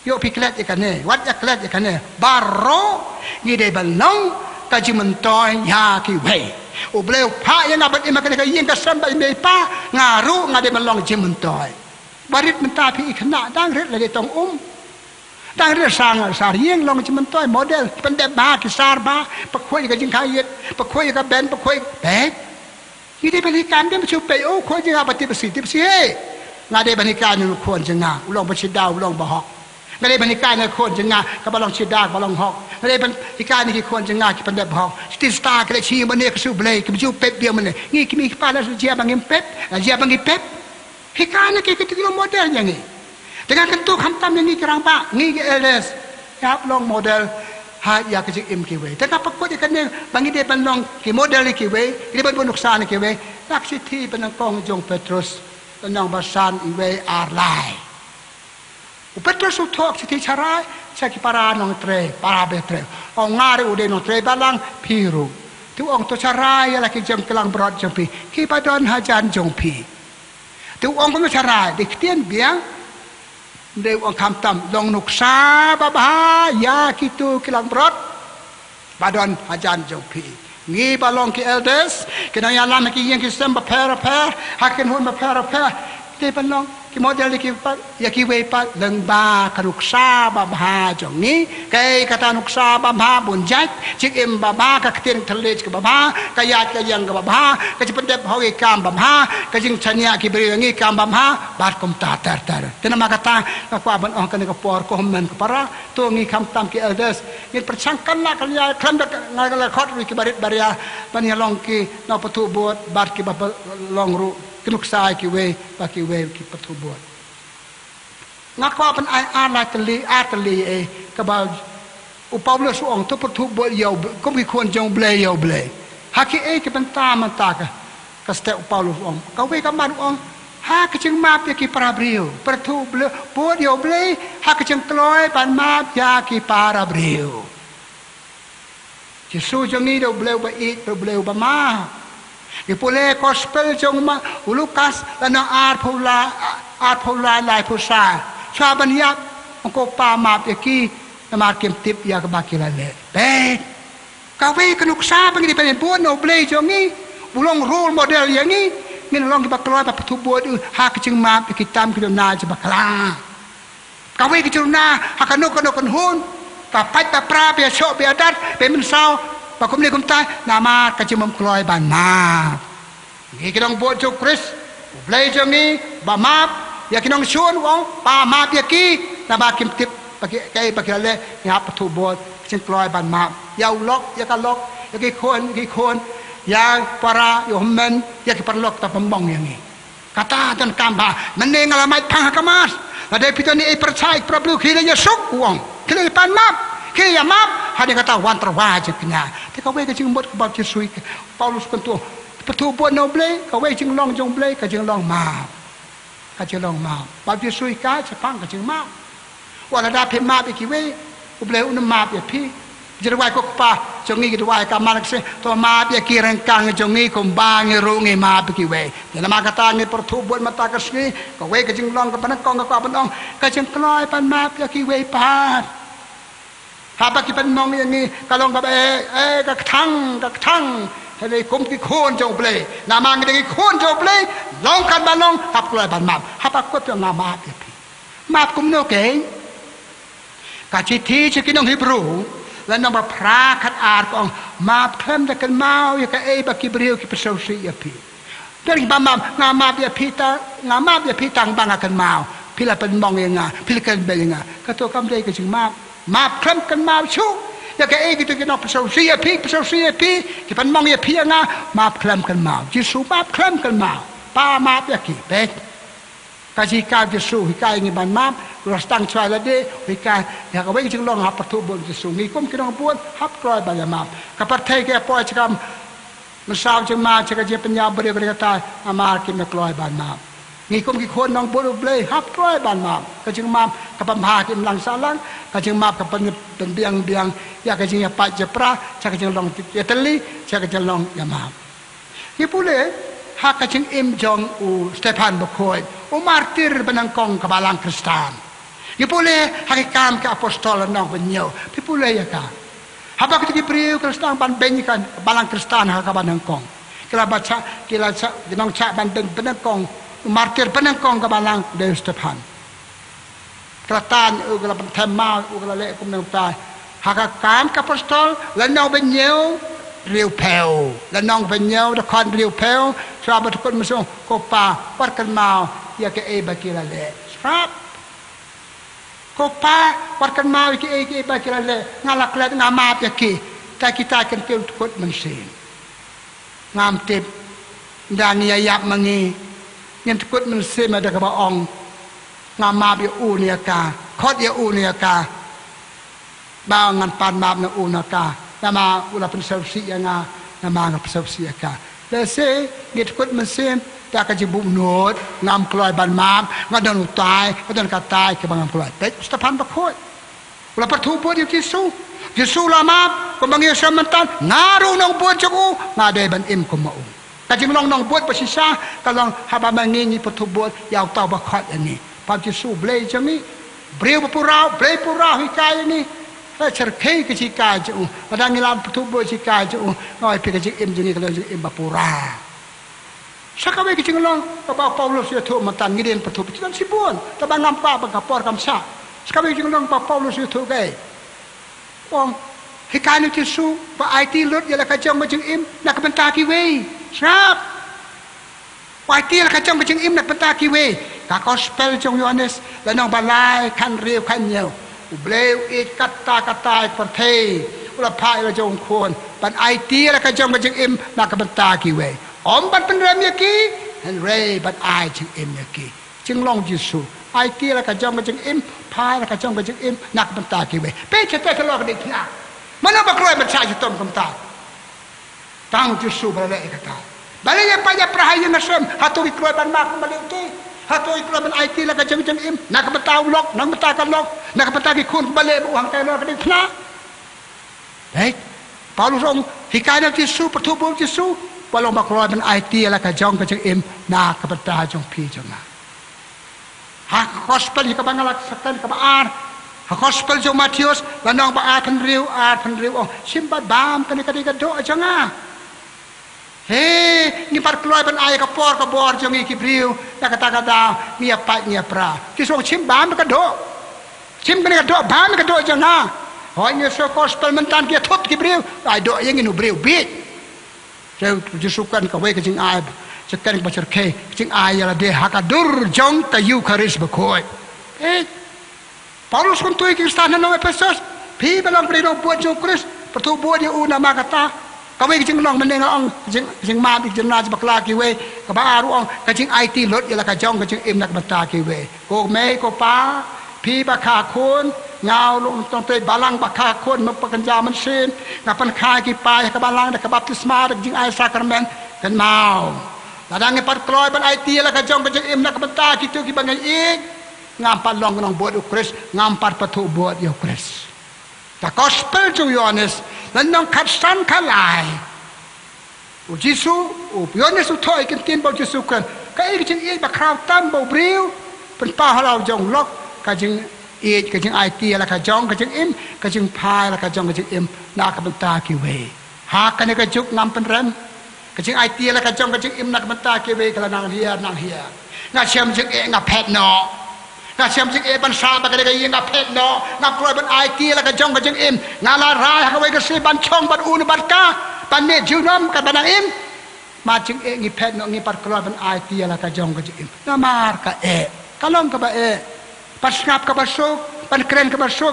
yo piklet ikane wat yaklet ikane baro ni de ban long ta cuma toy ya ki we o bleu pa ya na bat imakane ka yin ka samba me pa ngaru ngade ban long cuma toy barit menta pi ikna dang ret la de tong dang ret sang sar yin long cuma toy model pende ba ki sar ba pakoi ka jing khayet pakoi ka ben pakoi bet Ini banikan dia macam pe kau jangan bati besi ngade banikan nu kau jangan ulang bercedau ulang bahok ngade banikan nu kau jangan kabalong cedak balong hok ngade banikan ni kau jangan ki pandai bahok star kele chi mane ke sublai ke macam pep dia mane ngi kimi kepala dia bangin pep dia bangin pep hikan ke kilo model yang ni dengan kentu khantam yang ni kerang pak ngi LS yap long model ha ya ke im ki we ta pa ko de kan bangi de ban long ki model ki we ki ban bonuk san ki we tak si thi ban kong jong Petrus nang basan i we ar lai u Petrus u thok si thi charai sa ki para nong tre para be tre o ngare u de no tre balang piru tu ong to charai la ki jam kelang brot jong pi ki padon hajan jong pi tu ong ko charai de tien biang de ong kham tam long nuk sa ba ba ya kitu kilang brot badon hajan jong pi ngi balong ki elders kena ya lam ki yang ki sem ba per hakin hun ba per de balong ki model ki ya ki we pa leng ba karuk sa ba ba jong ni kai kata nuk sa ba ba bun jat chik im ba ba ka ktien thlej ka ba ba ka ya ka yang ka ba ba ka chi pendep hoge kam ba ba ka jing chania ki bri ngi kam ba ba bat kom ta tar tena makata ka kwa ban ong ka ne ka por ko men ka para to ngi kam tam ki elders ni perchangkan la ka ya klam da ngal khot ri ki barit baria ban ya long ki no patu bot bat ki ba long ru kinuk sai ki we ba ki we ki patu bot ngakwa pan ai atali ka ba u Paulus ong to patu bot yo ko ki kon jong ble yo ble haki ki ban ta man ta ka ste u Paulus ong ka we ka man ong ha ka ching map ya ki para brio patu ble bot yo ble ha ka ching kloi pan map ya ki para brio Yesus jong ni do ble ba it do ble ba ma Ipule gospel jong ma Lukas lana art pula lai pusa saban yak ko pa map ki namar kem tip ya ka bakila le be ka we kanuk sa bang di pen bon no ble jong ni ulong role model yang ni ngin long ki baklo pa patu bo ha ka ching map ki tam ki na ja bakla ka we ki chung na ha ka no kan hun ka pat pa pra pe sho pe adat pe min sao pa kum ni kum ta nama ka chimom kloi ban ma ngi kidong bo jo Chris blai jo ni ba map ya kinong shun wong pa map ya ki na ba kim tip pa ki kai pa ki le ya pa tu bo chin kloi ban map ya lok ya ka lok ya ki khon ya para yo men ya ki parlok ta pembong yang ni kata tan kamba meneng alamat phang kamas ada pitani e percaya problem khile ya sok wong khile pan map khile ya map hadi kata wan terwajib kena te ka we ka jing bot ka ba chi sui Paulus kan tu patu bo no ble ka we jing long jong ble ka jing long map ka jing long map ba chi sui ka cha phang ka jing map wala da phe map ki we u ble un map ya phi jadi wai ko pa jong ni ki wai ka man se to map ya ki rang kang jong ni ko ba ngi ru ngi map ki we na ma kata ni patu bo mata ka sni ka we ka jing long ka pan kong ka pan ong ka jing kloi pan map ya ki we pa Haba ki pan mong ni kalong ka ka thang hele kum ki khon jo ble na mang ki khon jo ble long kan ban long hap kloi ban map hapa ko pe na ma pe มาบกุมโนเก่งกาจิทีจะกินน้องฮิบรูและน้องมาพระขัดอาดกองมาบเคลมแต่กันเมาอย่างกับบักกิบริวกิปเซลซียพีเรื่องบางงามาบยาพีตางามาบยาพีตังบางกันเมาพี่ละเป็นมองยังไงพี่ละกันเป็นยังไงก็ตัวกำไรก็จึงมาบเคลมกันเมาชูอย่างกับกินน้องเซลซียพีกิเป็นมองยาพียังไงมาบเคลมกันเมาจิสูมาบเคลมกันเมาป้ามาบยากิเป็นกาจิกาจิสูฮิกายงี้บันมาบเราตั้งใจแล้วดิฮิกายอยากเอาไว้จึงลองหับประตูบนจิสูงี้ก้มกินน้องบวนหับกลอยบางมาบกับประเทศแกปล่อยจะกำมันสาวจึงมาจะกระเจี๊ยบปัญญาบริบริกตายอามากินมากลอยบานมางี้ก้มกี่คนน้องบวนเลยหับกลอยบานมาก็จึงมากับปัญหากินหลังสาลังก็จึงมากับเป็นเบียงอยากจึงอยากไปจะปลาจะจึงลองเยตลีจะจึงลองยามานี่พูดเลยหากจึงอิมจองอูสเตฟานบคุยอูมาร์ติร์เป็นนังกองกับbalang Kristenนี่พูดเลยหากการกับอพอสตอลน้องเป็นเยอะพี่พูดเลยya kan haba kita diberi Kristen ban benyikan balang Kristen hak ban kong kila baca kila ginong ca ban ben kong martir ben kong ka balang de Stefan kratan kila thema kila le kum nang tai hak kan ka apostol la nong ben nhiều riu phèo la nong ben nhiều da kon riu phèo sa ba tukun muso ko pa par kan mau ya ke e ba kila le strap ko pa warkan mau ki ba kira le ngalak le ngamap ya ki ta kita kan tel tukut mensin ngam tip dan ya yak mangi nyen tukut mensin ada ka ba ong ngamap ya u ni ka khot ya u ni ka ba ngan pan map na u na ka nama ula pensausi ya nga nama nga pensausi ya ka le se nit tukut mensin ta ka jibu not ngam kloi ban mam ngadon utai ngadon katai ke bangam kloi pet Stefan Bakhuid ula patu buat Yesus lama pembangi sementan ngaru nong buat jago ngade ban im ko mau ta jing nong buat pasisa kalong haba mangi patu buat yau tau Bakhuid ani pa Yesus blei jami breu purau hikai ni cerkei ke jika ju padang ilam patu buat jika ju noi pe ke jing im jingi kalau jing im bapura Sakawai kecing long, kapal Paulus ya tu matan Ngin patu pecinan Shibun, tabang nampak bagapor kamsa. Sakawai kecing long, kapal Paulus ya tu gay. Wong hikai tu su, pa IT lut ya la kacang macam im nak pentaki we. Sap. Pa IT la kacang macam im nak pentaki we. Ka gospel jong Yohanes, la nong balai kan riu kan nyau. Ubleu it kata pertei. Ula pai la jong kon, pan IT la kacang macam im nak pentaki we. Om ban penrem yaki and ray but I ching im yaki ching long jisu I ti la ka jong ka ching im phai la ka jong ka ching im nak ban ta ki we pe che te ka lo ka dik na mana ba kroi ban sa ji tom kam ta tang jisu ba le ka ta ba le ya pa ya prahaya na sem hatu ki kroi ban ma ko ba le ti hatu ki kroi ban I ti la ka jong im nak ban ta lok nak ban ta ka lok nak ban ta ki khun ba le bu hang ta lo ka dik na hey Paulus ong hikai na jisu patu bu jisu walau makroi ben IT la ka jong ka jeng im na ka bata jong pi jong na ha gospel ka bangalak satan ka baar ha gospel jong Matius la nong ba athan riu oh simba bam ka ni ka do janga he ni par kloi ben ai ka por ka bor jong ki briu ta ka da ni apa ni pra ki so sim bam ka do sim ka do bam ka do janga hoi ni so gospel mentan ki thot ki briu ai do yang ni briu bit Saya jusukan kawai kecing ai, sekarang baca ke kecing ai ya dia hakadur jong taiew Parish Jowai. Paulus kun tuai Kristen nang Efesus, pi balang beri nang buat jong Kris, pertu buat dia una makata. Kawai kecing nang meneng ang kecing ma kecing naj bakla ki we, ka baru ang kecing IT lot ya la ka jong kecing im nak bata ki we. Ko me ko pa, pi bakha kun ngau lung tong te balang bakha kon ma pakenja man sin ngapan khai ki pai ka balang da ka baptisma da jing ai sakramen kan mau ladang e pat kloi ban IT la ka jong ka jing im nak bata ki tu ki bangai ik ngampat long nong buat ukris ngampat patu buat yo kris ta gospel jong Yohanes lan nong khat san khalai u Jisu u Yohanes u thoi kin tin bo Jisu kan ka ik jing ik ba kraw tam bo briu pen pa halau jong lok ka jing ka jing IT la ka jong ka jing im ka jing phai la ka jong ka jing im na ka banta ki we ha ka ne ka juk ngam pen rem ka jing IT la ka jong ka jing im na ka banta ki we ka nang hia nga chem jing e nga phet no ngah siam jing ban sa ba ka yin ngah phet no ngah kroi ban ai ti la ka jong ka jing im ngah la rai ha wei ka si ban chong ban un ban ka ban ne junom ka ban im ma jing ngi phet no ngi par kroi ban ai ti la ka jong ka jing im na mar ka kalong ka ba pas ngap ka ba so ban kren ka ba so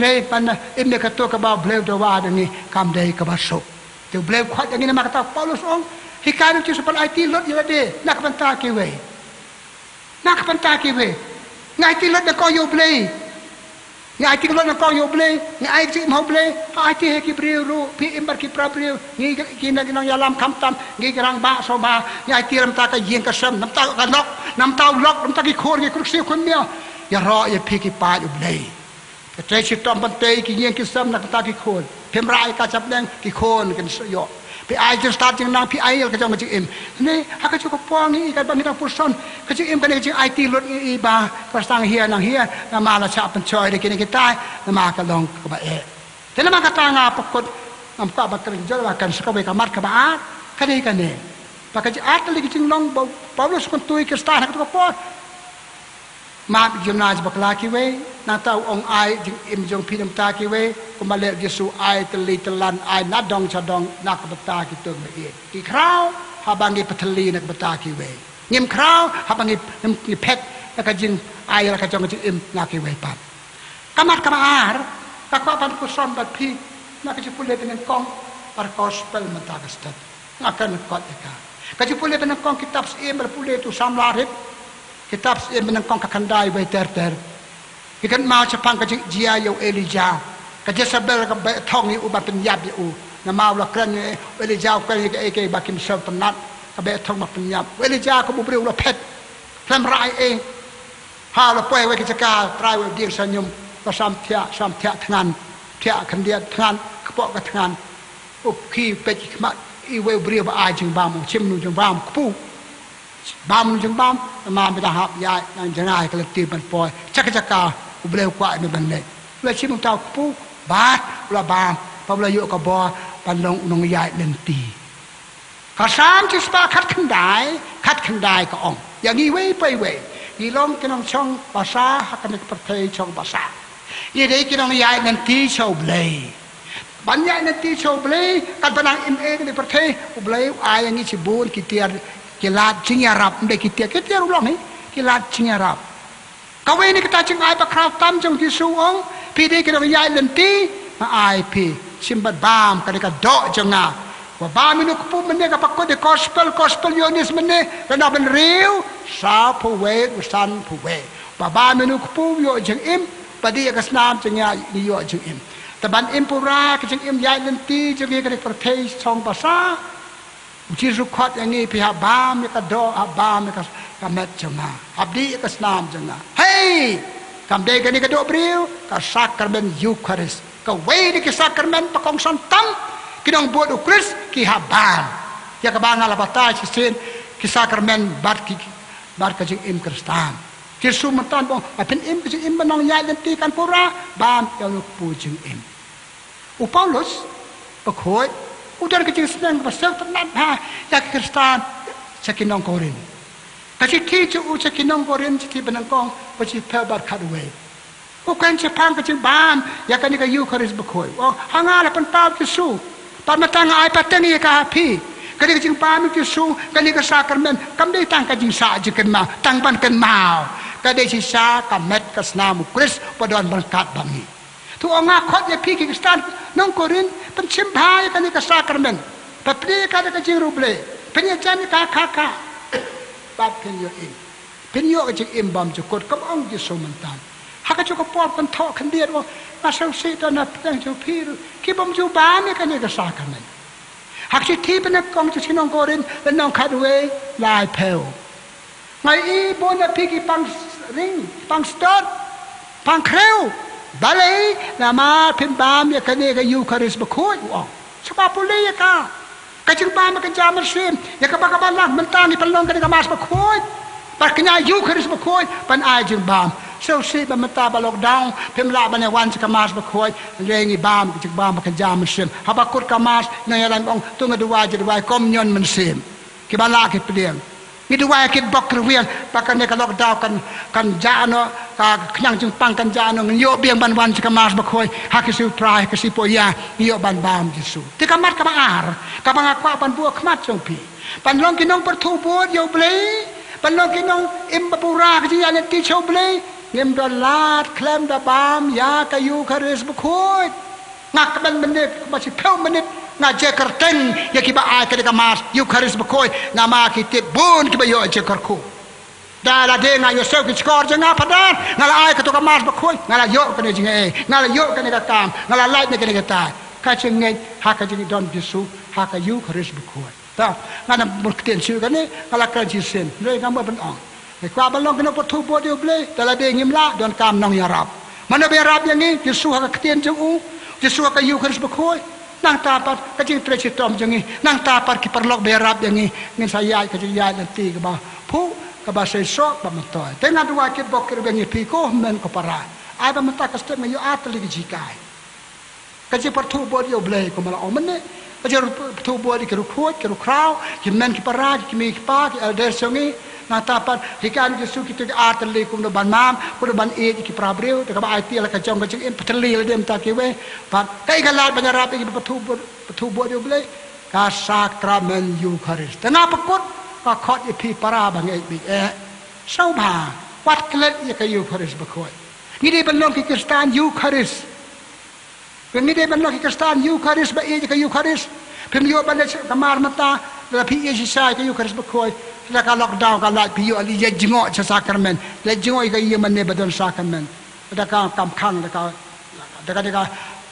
le ban im ne ka to ka ba bleu do wa ni kam dei ka ba so tu bleu khwat ngi na ma ka ta Paulus ong hikayat tu sepan ai ti lot ya de nak ban ta ki we nak ban ta ki we ngai ti lot na ko yo blei ngai ti lot na ko yo blei ngai ti mo blei ai ti he ki breu ru pi im bar ki pra breu ngi ki na nong ya lam kham tam ngi rang ba so ba ngai ti ram ta ka yin ka sam nam ta ka nok nam ta lok nam ta ki khor ngi kruk si kun mia ya ro ya pi ki pa yo blei ka tre chi tom ban te ki yin ki sam na ta ki khon phem rai ka chap deng ki khon kan yo pi ai just start jing nang pi ai ka jong jing im ne ha ka chu ko pong ni ka bang nang puson ka jing im ka ne jing ai ti lot i ba ka sang hia nang hia na ma la cha pan choi de ki ne ki tai na ma ka long ka ba te na ma ka ta nga pakot am ka ba kring jol wa kan sa ka ba ka mat ka ba ka ne pa ka ji at le ki jing long ba Paulus kon tui ka sta ha ka ko po ma gymnasium bakla ki we na tau ong ai jing im jong pi nam ta ki we ko ma le Jesu ai te li te lan ai na dong cha dong na ka ta ki tung me ki krau ha bangi patali na ka ta ki we ngim krau ha bangi ni pet na ka jing ai la ka jong jing im na ki we pat kamat ka ar ka ko pan ko som bat pi na ka ji pule ten kong par gospel man ta ka stat na kan ko ka ji pule ten kong kitab se ber pule tu samlarit kitab menang kong kakandai bai ter ikan mau cepang kajing jia yo Elijah ka Jezebel ka thong ni uba penyap u na mau la kran Elijah kan ke bakim sel penat ka be thong ma penyap Elijah ko bubreu la phet lam rai ha la poi we ki ka trai we ding sanyum ka sam thia thangan thia khan dia thangan kpo ka thangan up ki pe ki ma i we breu ba ai jing bam chim nu jing bam pu bam jing bam ma me da hap ya nang jang ai ka le ti ban poi chaka u bleu kwa me ban le le chim ta pu ba la bam pa la yo ka bo pan long nong ya len ti ka sam chi spa khat khan dai ka ong yang i we pai we i long ke nong chong ba sa ha ka ne pa thei chong ba sa i dei ke nong ya len ti chou blei ban ya len ti chou blei kan panang im e ne pa thei u blei ai yang i chi bun ki tiar kilat cingarap ndek kita ulang ni kilat cingarap kawai ni kita cing ai pa kraw tam jong ti suong pi de kita yai lenti ma ai pi simbat bam ka ka do jonga wa bam ni ku pu mene ka pakko de gospel yonis mene kana ben riu sa pu we san pu we ba bam ni ku pu yo jeng im pa di ka snam jeng ya ni yo jeng im taban im pura ka jeng im yai lenti jeng ka de perthei song basa Jesu khot yang ni pihak bam ka do abam ka met janga abdi ka snam janga hey kam de ka ni ka do breu ka sakramen Eucharist ka we ni ka sakramen pa kong santam kinong buat ukris ki habam ya ka banga la batai sin ki sakramen bar ka jing im kristan Jesu matan bong apen im ka jing im manong ya lenti kan pura bam ya lu pu jing im u Paulus Bakhuid udah kecil senang pasal tenat ha ya Kristan sakinong korin kasi ti u sakinong korin ti benangkong pasi pelbar kadwe bukan sepang kecil bam ya kan ka Eucharist Bakhuid oh hangala pan pau Jesu pan matang ai pateng ya ka pi kani kecil bam Jesu kani ka sakramen kam dei tang ka jing sa jiken ma tang ban ken mau ka dei si sa ka met ka snamu Kris padon berkat bangi tu onga khot ya pi Kristan nong korin pen simbai kan ka sakramen papri ka ka jing ruble pen ya jan ka bat pen yo jing im bam jukot kam ong Jesu mantan ha ka ko por kan tho kan dia wo ma sau si ta na tang ju pi ki bam ju ba me kan ka sakramen ha ki ti pen kong ju sinong korin pen nong khat we lai pel ngai i bon na pi ki pang ring pang stot pang kreu balai nama pin bam ya kane ka Eucharist Bakhuid wa sapa puli ya ka jing bam ka jamar sim ya ka ba lang mentang ni palong ka Mass Bakhuid par kanya Eucharist Bakhuid pan ai jing bam so si ba mata ba lockdown pim la ba ne wan ka Mass Bakhuid lengi bam jing bam ka jamar sim habakut ka mas na yalan ong tunga duwa komnyon men sim ki bala ki piliang ni duwa ki bok ruwian pa ka ne ka lockdown kan jano kenyang jeng pang kanjano ngyo biang ban wan ka Mass Bakhuid hakisiu Trai kasipo ya ngyo ban bam Yesu ti kamat ka bangar ka bangakwa ban buak mat jong pi pan long kinong pertubut yo blei pan long kinong imbapura ka ya ti chou blei ngem do lat klem da bam ya ka Eucharis Bakhuid ngak ban menit masih peu menit ngaje kerteng ya kiba ai ka ka Mass Eucharis Bakhuid ngama kitip bun kiba yo je kerku Dala de nga Yosef ki skor je nga padan ngala ai ka to ka Mass Bakhuid ngala yo ka ne jinge ngala yo ka ne ka kam ngala light ne ka ne ka ta ka chenge ha ka jingi don Yesu ha ka Eucharis Bakhuid ta ngana murkten siu ka ne ngala ka jisen le nga mo ban ong e kwa balong kena potu bo dio ble dala de ngimla don kam nong yarap mana be rap yang ni Yesu ha ka kten jeng u Yesu ha ka Eucharis Bakhuid nang tapat ka jing tre tom jengi nang tapat ki perlok be rap yang ni ngin saya ka jing ya nanti ka ba pu kabasa sok pamatoy tenga dua kit bokir bengi piko men ko para ai ba mata ka stem yo atli gi jikai ka je pertu bo yo ble ko mala omne ka je pertu bo di ke rukhot ke rukrau ki men ki para ki mi ki pa ki elder songi na tapat hikan ki su ki te atli ko no ban mam ko no ban e ki prabreu te ka ba ai ti la ka jong ka jing in patli le dem ta ki we pat kai ka lat banyarap ki pertu bo yo ble ka sakramen Eucharis tena pakutก็ขอดพี่ปราบางเอกบิเอเศร้าผ่าวัดเกล็ดยากยูคาริสบคอยนี่ได้บรรลุกิจสถานยูคาริสเป็นนี่ได้บรรลุกิจสถานยูคาริสบเอกยูคาริสเพิ่มโยบันเดชกมารมตาแล้วพี่เอชิชายกยูคาริสบคอยแล้วก็ล็อกดาวน์ก็ไล่พี่โยอลีเยจิงอจะสักการเมนและจิงอก็ยังมันเนบดอนสักการเมนแล้วก็กำคังแล้วก็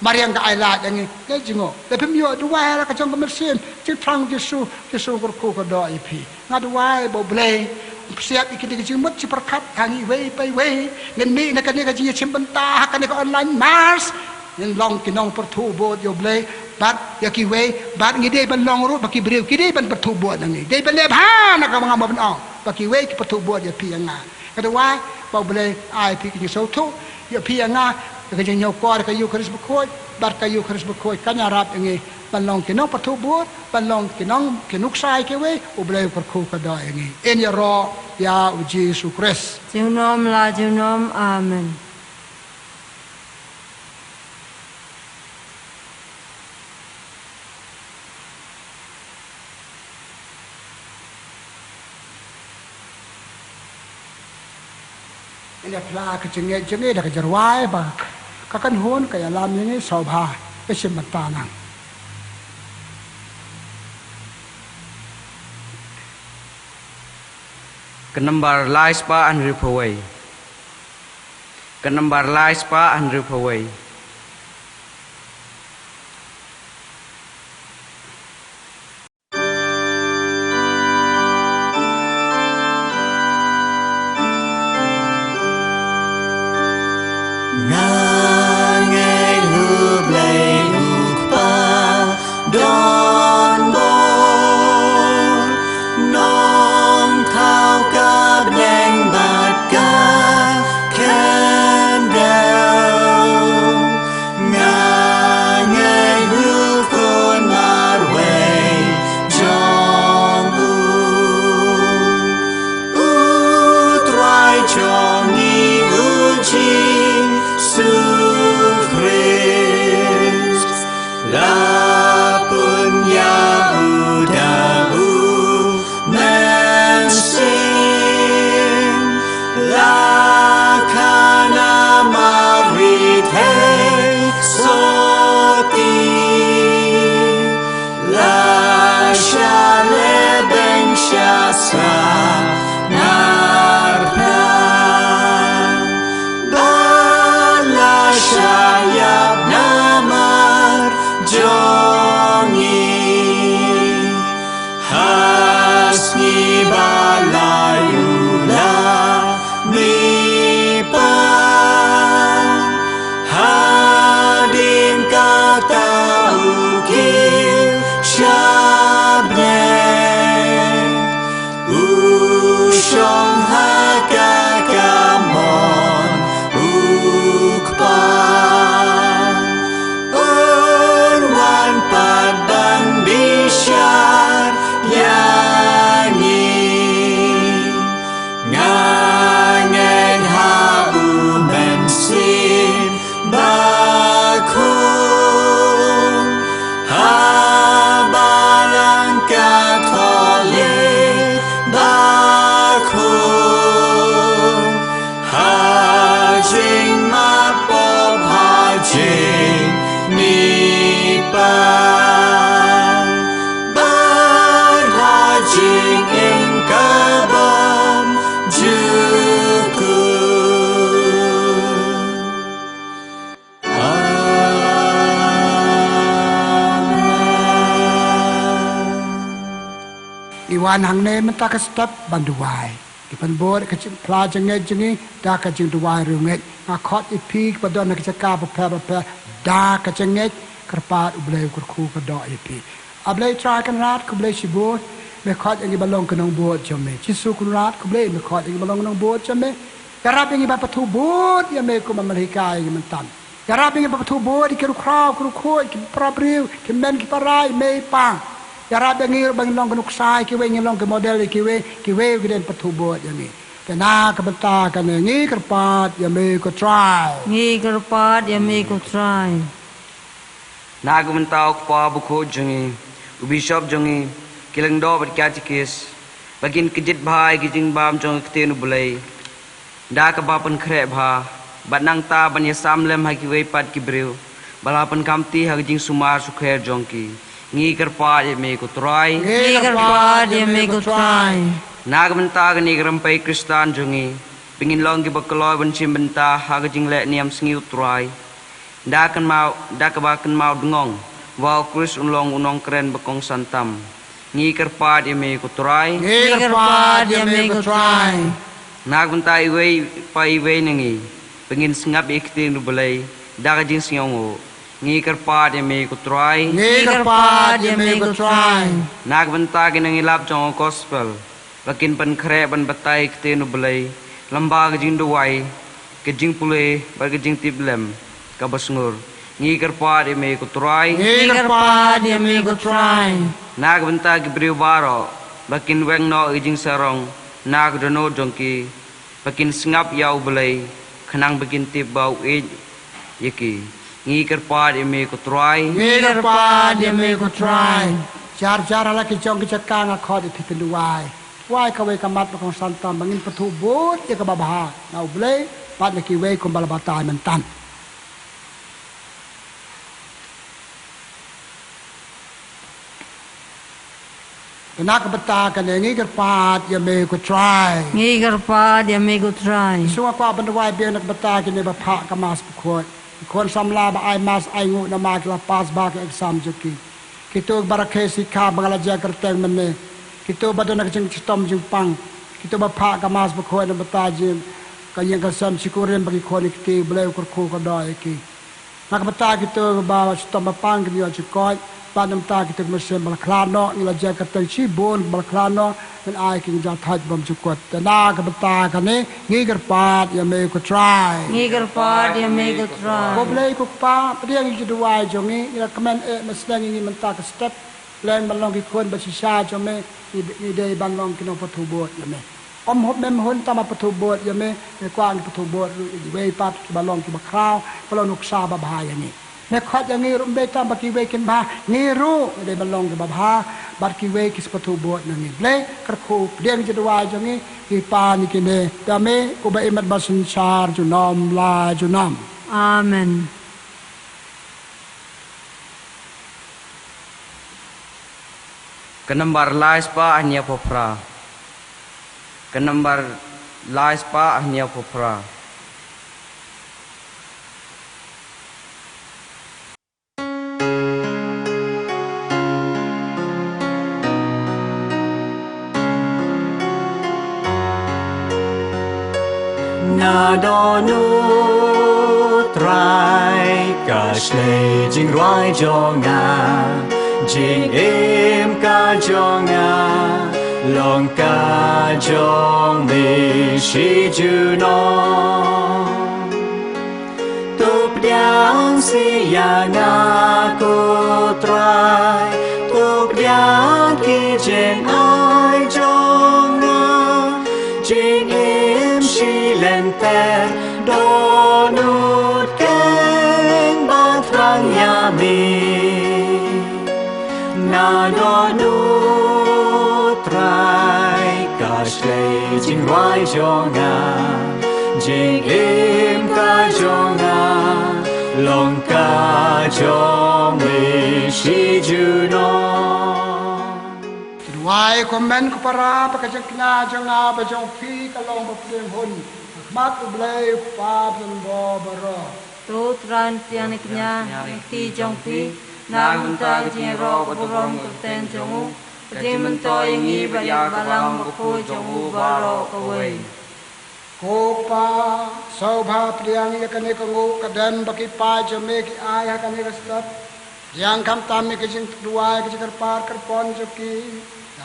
Mariang ka ailat yang ni jingo le pemio dua la ka jong komersin ci prang Yesu ko ko do ipi nga dua bo ble siap ikit ki mut ci perkat hangi we pai we ngen mi na kan ka ji chim benta kan ka online mas yen long kinong pertubo yo ble bat ya ki we bat ngi de ban long ru baki brew ki de ban pertubo nang de ban le ha na ka mga ban ong baki we ki pertubo ya pi nga ka dua bo ble ai pi ki so to ya pi nga ka jeng nyaw ko ka Eucharis Bakhuid bar ka Eucharis Bakhuid kanya rap ngi panlong kinong patubut panlong kinong kinuksay ke we ublay per ko ka da ngi en ya ro ya u Jesus Christ Junom la junom amen. ini pla ka jenge da ka jarwai ba ka kan hon ka ya lam ni sobha ke sim tanang Kenambar lais pa an ripaway. Kenambar lais pa an ripaway. Iwan hang ne mentah ke step banduai. Ipan bod ke pla jenget jengi dah ke jeng duai runget. Ngakot ipi kepada nak cakap apa dah ke jenget kerpat ublei kurku kedo ipi. Ablei trai kan rat Khublei Shibun mekot yang balong kenong bod jome. Cisu kun rat Khublei mekot yang balong kenong bod jome. Garap yang iba patu bod yang me ku mamalikai yang mentan. Garap yang iba patu bod ikiru kraw kuru koi ki prabriu ki men ki parai me pang. Garap yang iba bang long kenuk sai kiwe ngilong ke model kiwe geden patu bod yang ni. Kena kebenta kan ngi kerpat yang me ku try. Ngi kyrpad yang me ku trai. Naga mentau kwa buku jengi, ubishop jengi, kilang do berkatikis, bagin kejit bhai kijing bam jong ketenu bulai. Da ke bapan krep ha, batnang ta ban yasam lem ha kiwe pat kibriu, balapan kamti ha kijing sumar sukher jongki. Ngi kyrpad me ku trai. Ngi kyrpad yang me ku trai. Naga mentau ni gerampai Kristan jengi, pingin long ki bakaloi ban chim benta ha kijing lek niam Sngi trai. Da ke bakan mau dengong, wau Kris unong keren bekong santam. Ngi kyrpad me ku trai. Ngi kerpat yang me ku try. Nak benta iwe nengi, pengin sengap ikting du belai, da ka jing singongo. Ngi kyrpad me ku trai. Ngi kerpat yang me ku try. Nak benta ki nengi lap jong gospel, bakin pen kre ban batai ikting du belai, lamba ka jing duwai, ka jing pule, bar ka jing tiblem, ka basngur. Ngi kyrpad me ku trai. Ngi kerpat yang me ku try. Nak benta ki briu baro, bakin weng no ijing sarong, nak dono jongki, bakin sengap yau belai, kenang bakin tip bau yaki. Ngi kyrpad me ku trai. Ngi kerpat yang me ku try. Jar ala ki jong ki cakang akot ipi penduai. Wai kawe kamat bakong santam bangin patu bod ya ke babaha. Na ublei pat na ki wei kumbal batai mentan. Kena kebeta kan ngi kerpat yang me ku try. Ngi kyrpad yang me ku trai. Semua kwa penduai biar nak beta kini bapak ke Mass Bakhuid. Kon samla ba ai mas ai ngu na ma kla pas ba ke exam juki. Kita barakhe sikha bangala ja kerteng menne. Kita badana kecing sistem jupang. Kita bapak ke Mass Bakhuid na beta jim kayang kasam sikuren bagi kon ikti boleh ukur ko kada iki. Nak beta kita ba sistem bapang ke dia jukoi. Padam ta kita mesin balklano ila ja kerteng Shibun balklano dan ai king jathat bam jukot. Na ke beta kane ngi kerpat yang me ku try. Ngi kyrpad yang me ku trai. Khublei ku pa dia ngi duai jongi ila kemen mesnang ngi mentak step len balong ki kon basisa jome i dei balong kino patubot yame om hop mem hon tama patubot yame ne kwang patubot i wei pat ki balong ki bakraw balong nuksa ba bahaya ni ne khat yang ngi rumbe tam ba ki wei kin ba ngi ru dei balong ki babha bar ki wei ki patubot ngi ble kerku dia ngi duai jongi ki pa ni kine dame ku ba imat basun char junom la junam. Amen. Kenembar lais pa ahnya popra. Kenembar lais pa ahnya popra. Na donu trai ka shlei jing roi jonga jing em ka jonga long ka jong mi shi ju no tup diang si ya nga ko trai tup diang ki jen ai jonga jing em shi len ter donut ken bang trang ya mi na donut trai ka shlei jing roi jonga jing em ka jonga long ka jong mi shi ju no Wai komen ku para pakajak na janga bajong pi kalong bapdem hun mat ublei pa ben bo baro. Tu tran tiang niknya ti jong pi na unta jing ro borom kerten jongu Jimentoy ngi bayak balang bakhuid jong baro kawai. Kopa sobha priang yakane kangu kadam baki pa jame ki ay hakane kastat yang kam tam ni kajing dua kajing kyrpad kyrpon joki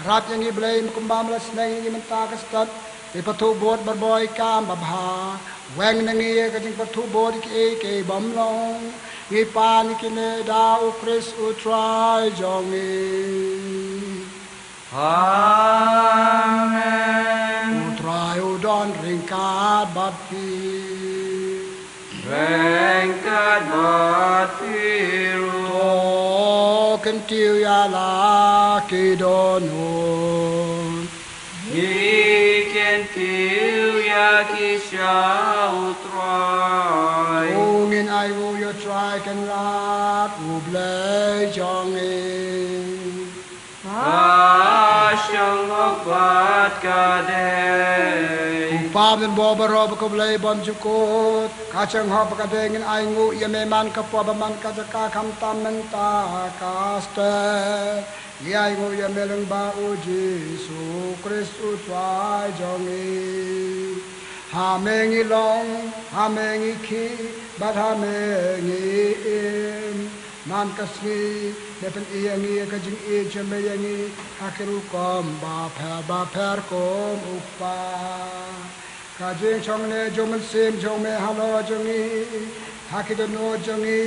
rat yang iblay mukumbam la Sngi menta kastat di patu bot barboy kam babha weng nangi kajing patu bot ki ke bamlong ngi pa ni kine da u Chris u Trai jong Amen. Trai u don ringkat bati Rengkat batiru. o kentiu ya la ki donon Iken tiu ya kisah Trai. Ngin ai u yo Trai kan rat Khublei Shibun Pyrshang obat kadei. Pam dan boba rob Khublei bom jukut kacang hop kadengin ai ngu ya meman kapwa baman kajaka kham tam menta kaste ya ai ngu ya meleng ba u Jesu Kristus Trai jong ha mengi long ha mengi ki bat ha mengi im man kasni depen iyangi kajing e chameyangi akiru kom ba pher kom upa kajing chong ne jomen sim jong me halo jongi hakido no jongi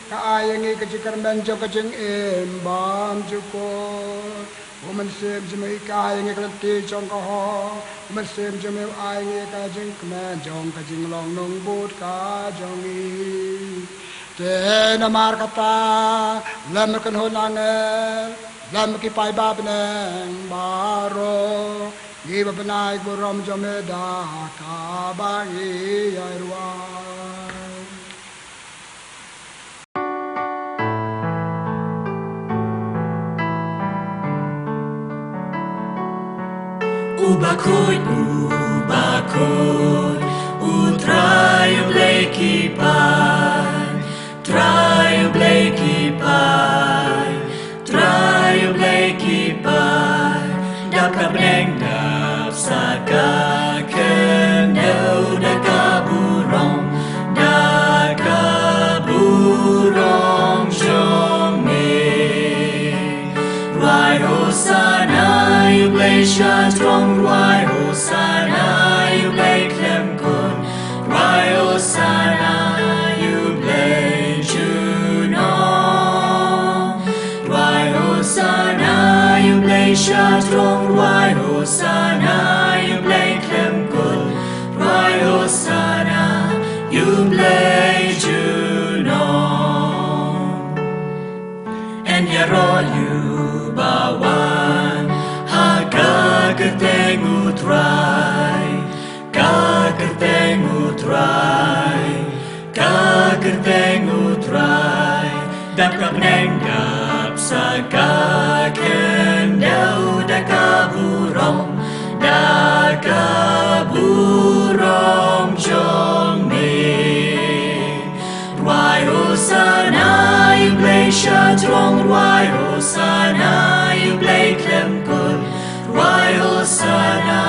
ka ayangi kajikar men jong kajing em bam juko woman sim jme ka ayangi klanti jong ka ho woman sim jme ayangi kajing kmen jong kajing long nong bot ka jongi Tena markata lam kan honangel lam ki pai babneng baro giba benai gorom jomeda ka bangi yairwa Bakhuid, Trai kyrpad, Trai kyrpad, dap kabreng dap saka kendau da kaburong jong Rai Hosanna, iaishah strong Rai Hosanna, klem kun Rai Hosanna, Rai Hosanna, iaishah strong Rai Hosanna, klem kun Rai Hosanna, and yaro you bawan hagagertengu Trai, dap kabneng dap saka kendau da kaburong jong Rai Hosanna, iaishah strong Rai Hosanna, klem kun Rai Hosanna,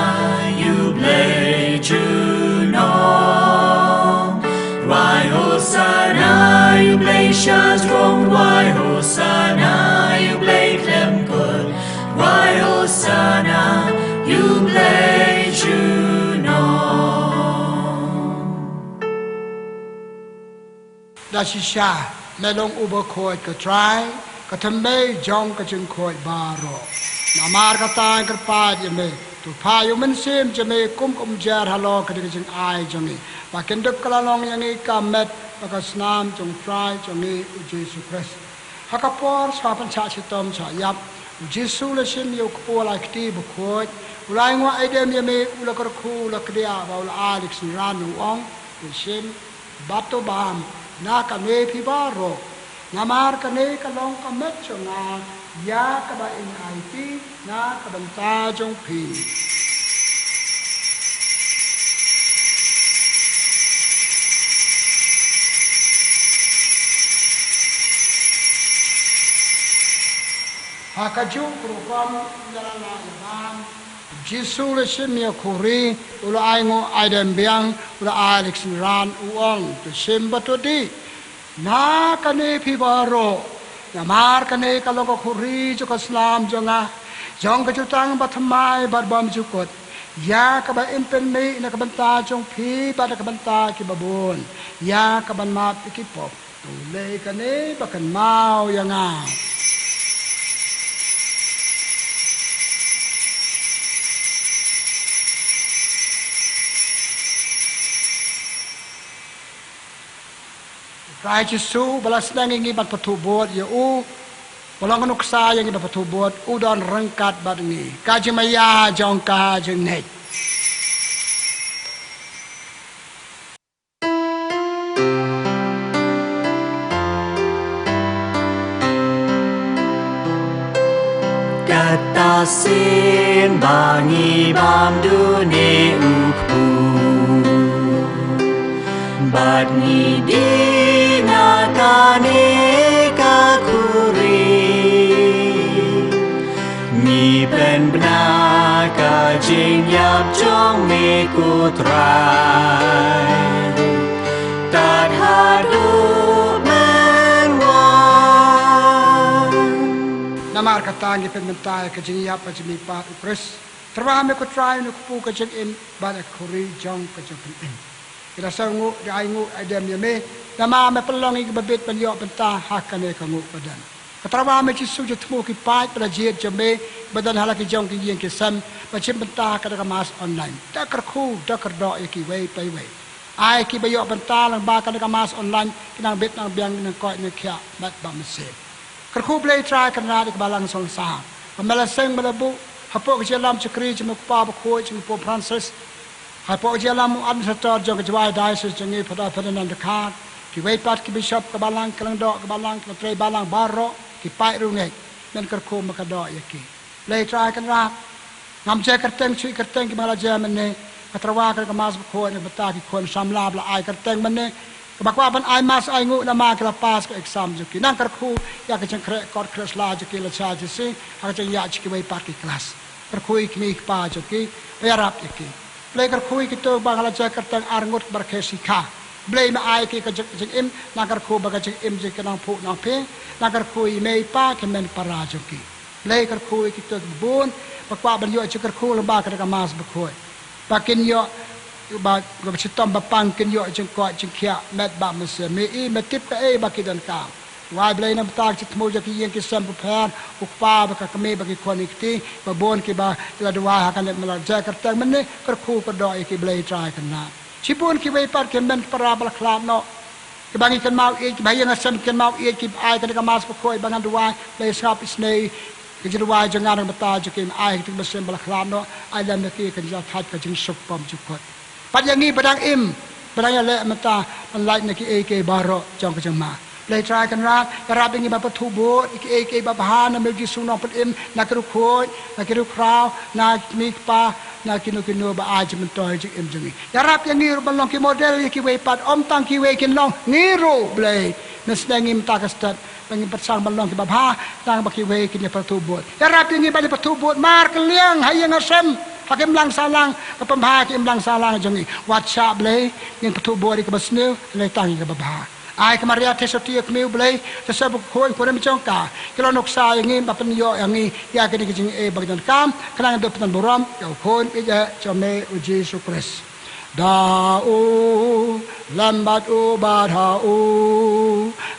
Rai Hosanna, iaishah strong Rai Hosanna, klem kun Rai Hosanna, Dashisha melong uba khoi ka Trai ka thambe jong ka jing khoi baro namar ka tan kyrpad yame tu pha yumen sim jame kum jar halo ka jing ai jongi pa kenduk kalalong yangi ka met ka snam jong Trai jongi u Jesu Christ hakapor swapan cha chitom cha yap Jesu le sim yo ko la kti bu khoi ulai ngwa aidem yame ula kar khu la kdia ba ula alex ran ong sim bato bam na ka ne phi baro namar ka ne ka long ka met chonga ya ka ba in IT na ka ban ta jong phi hakaju kurupam jalana yaman Jisu le simia kuri ula aingo aidem biang ula alex ran uang tu simba tu di na kane pibaro na mar kane kalau ko kuri jo Islam jonga jong ka jutang batmai barbam jukot ya ka ba impen me na ka banta jong pi ba ka banta ki babon ya ka ban ma pikipop tu le kane bakan mau yanga Trai Jisu balas Sngi bat patubot ya balang nuksa yang bat patubot udon rengkat bat ni kaji maya jong ka jeng net Katasin bangi bam dune ukpu Bat ni dina kane kakuri Mi pen bna ka jing yap jong me ku trai Tat hadu men wan Namar katangi penmentai ka jing yap ka jing pa ukris Terwame ku trai nu ku ka jing in bat kuri jong ka jong in Kita sangu di aingu adem yame nama me pelong ik babit penyo penta hakane kangu badan. Katrawa me Jisu jetmu ki pai pada jiet jame badan halaki jong ki yen ki sam pachim penta kada mas online. Takar khu takar do ki wei pai wei. Ai ki bayo penta lang ba kada mas online kinang bit nang biang nang koi ne kya mat ba mese. Kar Khublei Trai kana dik balang song sa. Pamela seng melabu hapok jelam chakri jemu pa Bakhuid jemu po Francis Hapo jalam administrator jong Jowai diocese jengi pada pedanan dekat ki weipat ki bishop ke balang kelang dok ke balang ke Trai balang baro ki pai rungai dan kerko makado yaki Lait-Ia kan rak ngam je kerteng chui kerteng ki mala jam ne katrawa ke Mass Bakhuid ne beta ki kon samla bla ai kerteng mene bakwa ban ai mas ai ngu nama ke pas ke exam juki nang kerku ya ke jeng kod kelas la juki la cha jisi ha jeng ya ki weipat ki kelas kerku ki mi pa juki bayarap yaki Blekar kui kita bangala jakar tang arngut berkesika. Blay ma ai ki kajak im nakar ku bagajak im je kenang pu nang pe nakar kui mei pa kemen parajoki. Blekar kui kita bun bakwa ban yo jakar ku leba ka Mass Bakhuid. Bakin yo ba gobchitom bapang kin yo jeng ko jeng kya met ba mese me I metip ka e bakidan ka. Wai blay na batak chitmo jaki yen ki sam phan ukpa ba ka kame bagi konikti ba bon ki ba la dua hakan mala jakar tang menne kar khu ka do ki Lait-Ia kana Shibun ki wei par kemen parabla klam no ki bangi kan mau e ki bayan asam kan mau e ki ai ka Mass Bakhuid bangan dua lay sap Sngi ki dua jangan bata jaki ai ki besem bala klam no ai lam ki kan ja khat ka jing sup pam jukot pat yang ni badang im badang ya le mata man like na ki e ke baro jong ka jang ma Lait-Ia kan rat karap ingi ba patubot iki ba bahana me Jisu no put im na kru khoi na kru krau na mik pa na kinu ba aj mentoy jik im jengi karap yang ngiru balong ki model ki we pat om tang ki we kin long ngiru blay na Sngi mta kastat bangin persang balong ki ba bha tang ba ki we kin patubot karap yang ngi ba patubot mar keliang hayang asam hakim lang salang kapambha ki im lang salang jengi watcha blay yang patubot ki basnu le tang ki ba bha ai kemaria tesotia kmiu blay tesabu khoi korem chongka kilo noksa yangi bapen yo yangi ya kini kijing e bagdan kam kanang do petan boram yo khon ija chome uji sukres da u lambat u badha u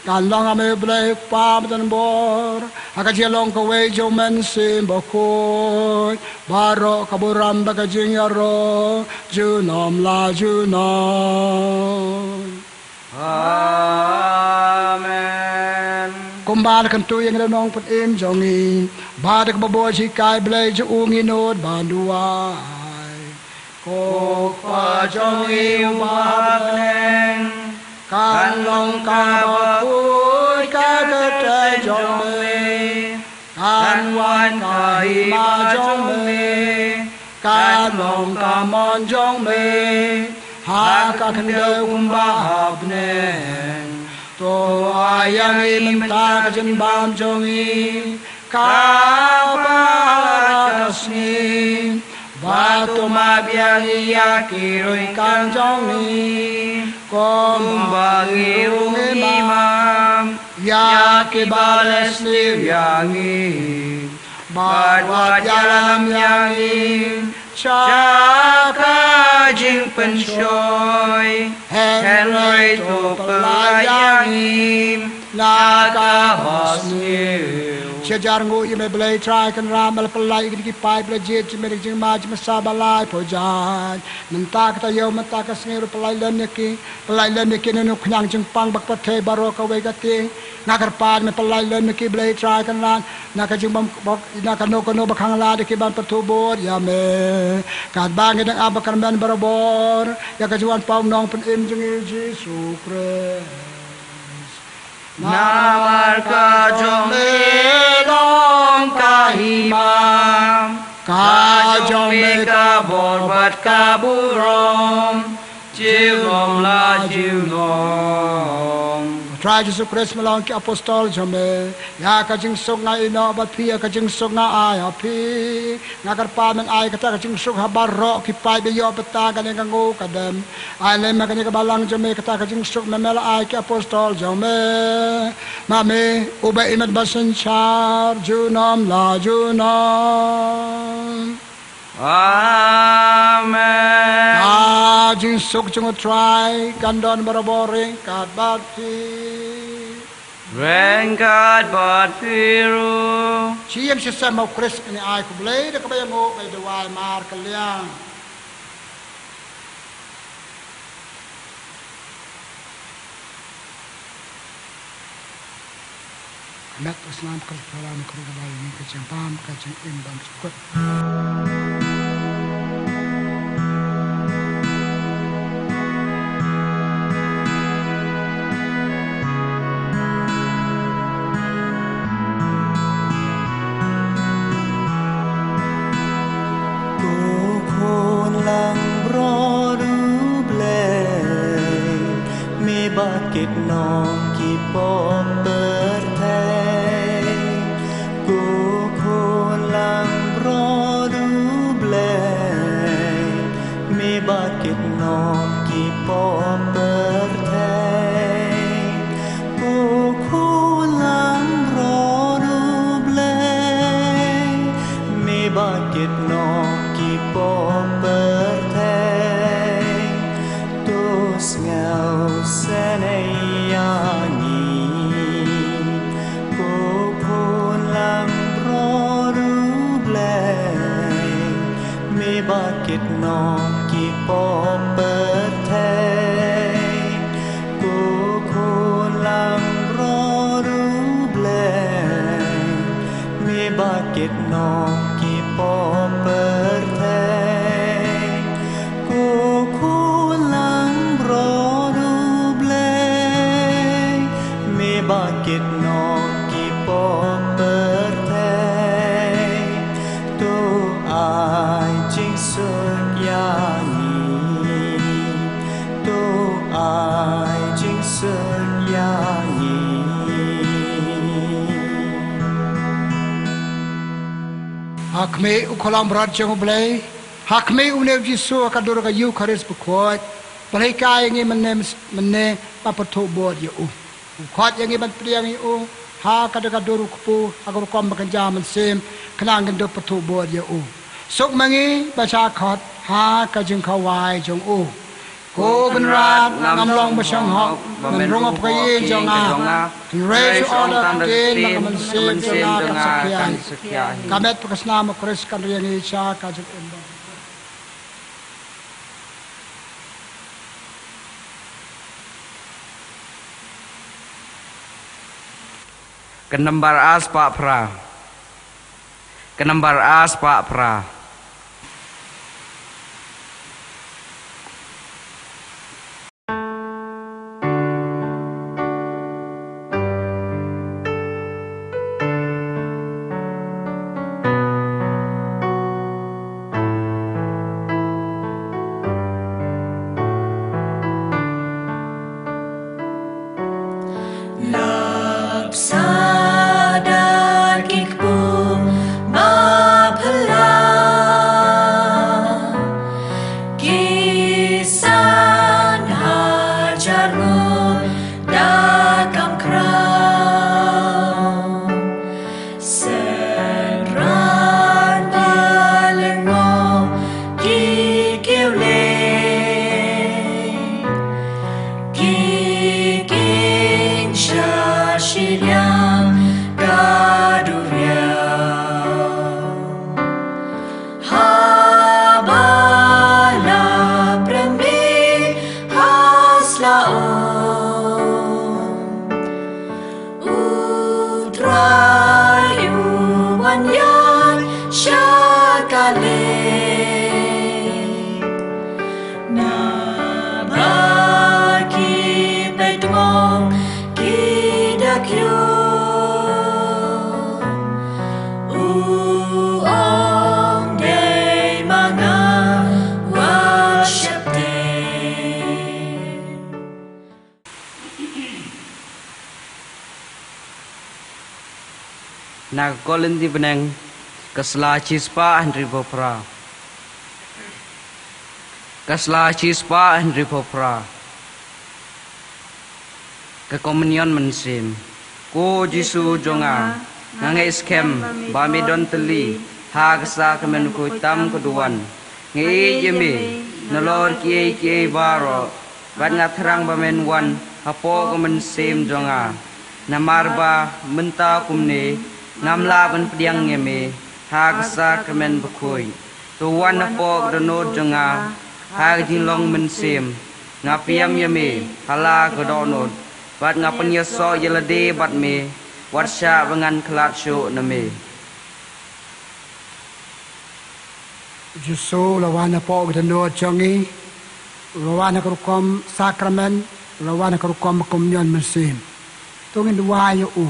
kan long ame blay pa petan bor akaji long ko we jo men sim Bakhuid baro kaburam bagajing yaro junom la junom Amen. Kumbal kan tu yang nong put im jongi badak babo si kai blay jo ungi nod banduai ko pa jongi umabnen kan long ka Bakhuid ka Trai jong me kan wan ka ma jong me kan long ka mon jong me ha ka kan do kumbabnen to ayang im ta ka jin bam jongi kapala kasni batu mabiang iya kiroi kang jong ni Kumbangi imam ya ke balas Yangi badwat jalam yangi Chaka jing penshoy Henry to pelayangi Naka basni Sejar ngu ime belai trai kan ramal pelai ki pai belajet merik jing maj masa balai pojan menta kata yo menta ka sngir pelai len ki nu knyang jing pang bak pathe baro ka we ka ti nakar pan me pelai len ki belai trai kan ran naka jing bam bok naka no kono bakhang la de ki ban patu bor ya me kat bang ngedang abakan ben barabor ya ka juan pau nong pen im jing Jesu Christ Namar ka jong long ka himam Ka jong me ka borbat ka burom Jivom la jivom Trai Jesu Christ melang ki apostol jome ya ka jing sok na ino bat pi ka jing sok na ai api nakar pa men ai ka jing sok habaro ki pai be yo peta ka ne ngo kadam ai le ma ka ne ka balang jome ka jing sok me mela ai ki apostol jome ma me uba imat basen char junam la junam Amen jing sok jung try gandon barabore kat bat pi Rengkat bat piru Chiam sisa mau Chris ini ai Khublei de kabaya ngo bay Jowai mar kaliang Amat Islam kal salam kru Jowai ni ka jang pam ka jang im bam sukut Kết non khi bỏ bớt thay cô khôn làm rõ đủ lệ mi ba kết non khi bỏ bớt thay cô khôn làm rõ đủ lệ mi ba kết non khi bỏ bớt thay tôi nghèo sẽ này Bakit no ki po bớt thay cô khôn làm rõ đủ lệ mi bakit no ki po bớt thay cô khôn làm rõ đủ lệ mi bakit no ki po bớt thay tu ai chính xuất ya ni tu ai chính xuất ya ni Hakme ukolam berat jong Khublei hakme unev Jesu akadur ka yu Parish Bakhuid Balai kai ngi menne papatho bod yu khot yang ngi ban priang yu ha kadur kupu agur kom bakan jaman sem khnang gendop patho bod yu Sok mangi baca khot ha ka jing khawai jong Ko ben rat ngam long basang hok men rong op kai jong a raise order tin man sem jong a ka sakya kamet pakasna mo Chris kan riang iaishah ka jong Kenembar as pak pra Kenembar as pak pra Lapsada kikpo nagkolin di beneng kasla chispa Henry Popra. Kasla chispa Henry Popra. Ke komunion mensim. Ko Jisu jonga ngangai skem bami don teli ha kasa kemen ku tam keduan. Ngai jemi nolor kiai baro bat ngatrang bamen wan hapo kemen sim jonga. Namarba menta kumne ngamla ban pediang yeme ha kasa kemen Bakhuid. Tuan hapo donod jonga ha jinglong mensim ngapiam yeme hala kedonod. Bat ngapan yeso yelade bat me warsha bengan kelat syu name. Jusu lawana po gdano jongi lawana kerukom sakramen lawana kerukom komunion mesim. Tungin dua yo u.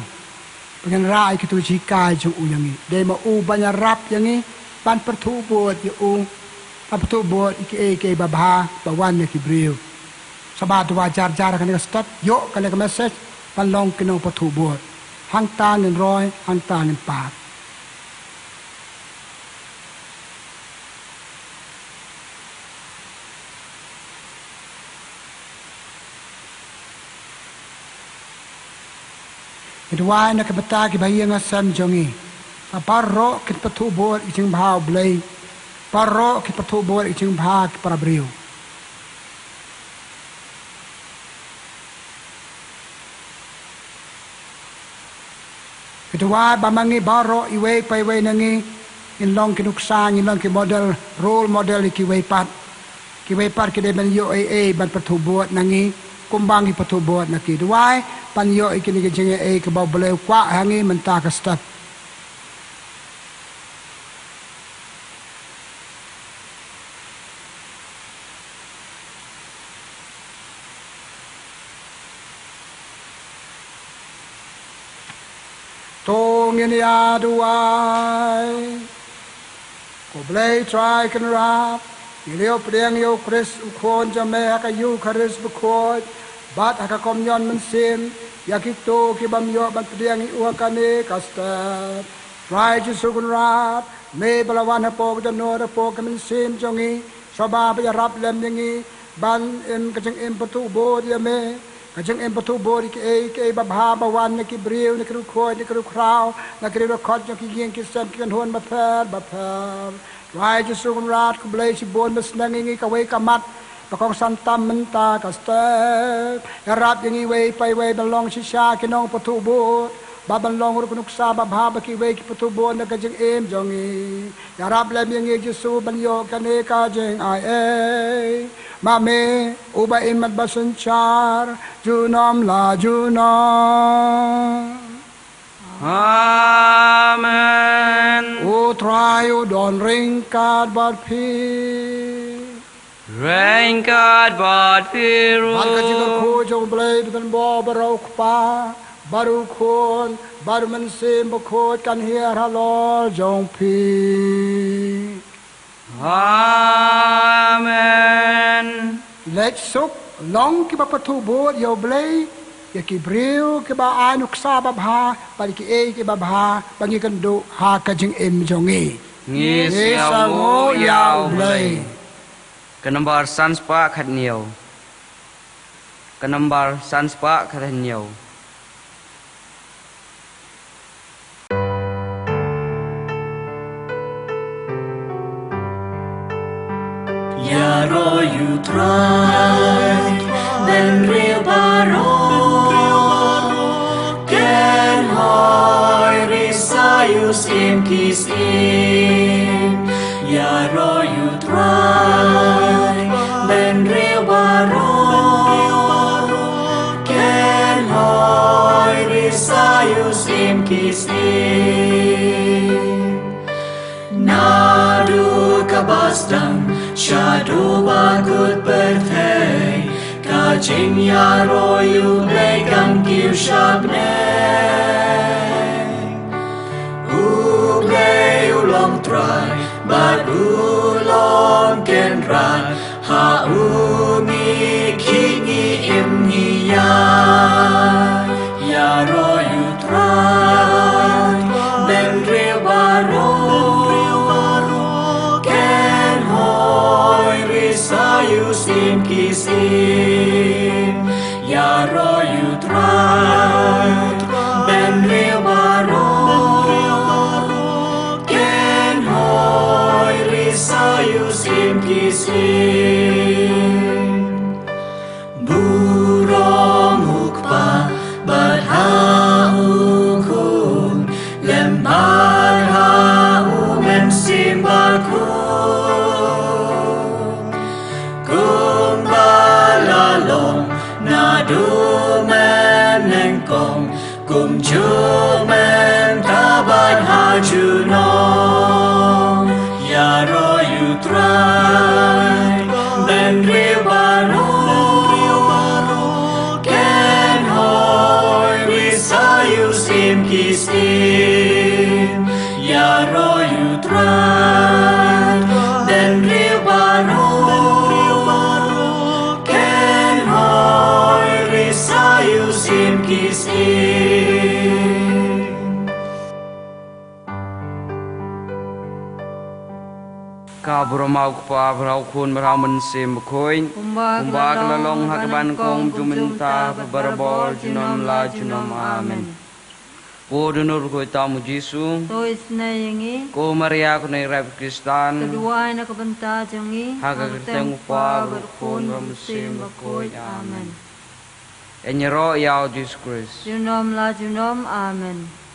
Pengen rai kitu jika jong u yangi. De ma u banyak rap yangi ban pertubot yo u. Ban pertubot iki babha bawan ki brio. Sabat wajar jar kan start yo kan message pan long kinong patubot hang tan en roy hang tan en pat Kedua nak beta ki bayi ngasam jongi parro kit patubot ijing bhau blai parro kit patubot ijing bha ki para brio Kedua bamangi baro iwe pa iwe nangi inlong kinuksang inlong ki model role model ki iwe pat kide ban yo ban patubot nangi kumbang ki patubot na ki duai pan yo ikini ki jinge ke baw belew kwa hangi menta ka step Ngin ya duai Khublei Trai kan rap Ilio priang yo Chris ukon jame haka yu Parish Bakhuid bat haka komunion mensim yakito ki bam yo ban priang i uakane kastet Trai Jisu kan rap me balawan hapo gdano hapo kemensim jongi soba ba rap lem yangi ban in kajeng impatu bod yame Kajeng empatu bori ke babha bawan ki briu ni kru khoi ni kru krau na kru khot jo ki gieng ki sem ki kan hon bapher Trai Jisu kan rat Khublei Shibun Sngi ka we kamat pakong santam menta ka ste rap yangi we pai we balong shisha kinong patu bot baban long ru kunuksa babha ki we ki patu bot na kajeng em jongi rap lem yangi Jisu ban yo kane ka jeng ai Mame uba imat basencar junom la junom Amen. O Trai o don ringkat bat pi Ringkat bat piru Ban kajika ko jong blay bitan bo barok pa baru kon baru mensim Bakhuid kan hiar halol jong pi Amen. Let's suk long ki patubot yo blay ya ki briu ki ba anuk sa babha bali ki babha bangi kando ha kajing em jongi Ngis yawo yaw blay. Kenembar sanspa khat niau. Kenembar sanspa khat niau. Yaro you try, then real baro, can hoy risayus im kis in. Yaro you try, then real baro, can hoy risayus im kis in. Nadu kabasdang Shadu bakut berthei Kajing yaro yu blegang kyrpad Khublei ulong Trai Bat ulong kenrat Ha umi kingi imni ya Yaro yu Trai sim kisim Burom hukpa Bad haukun Lempar haumen sim bakhuid Kumbalalong Nadumen lengkong Kum chumen tabat hajunong Yaro you try Ben riu baru Ken hoy Wisayu sim kisim Yaro you try Ben riu baru Ken hoy Wisayu sim kisim Ka bromau pa brau khun brau men sim bakhuid kumba lalong hakaban kong juminta barbol junom la junom amen po dunur ko tamu Jisu Tôi Sngi ko Maria ko nei rap Kristan kedua na kabanta jongi haga keteng pa berkhun ram sim bakhuid amen enyero yao Jesus Christ Junom la junom amen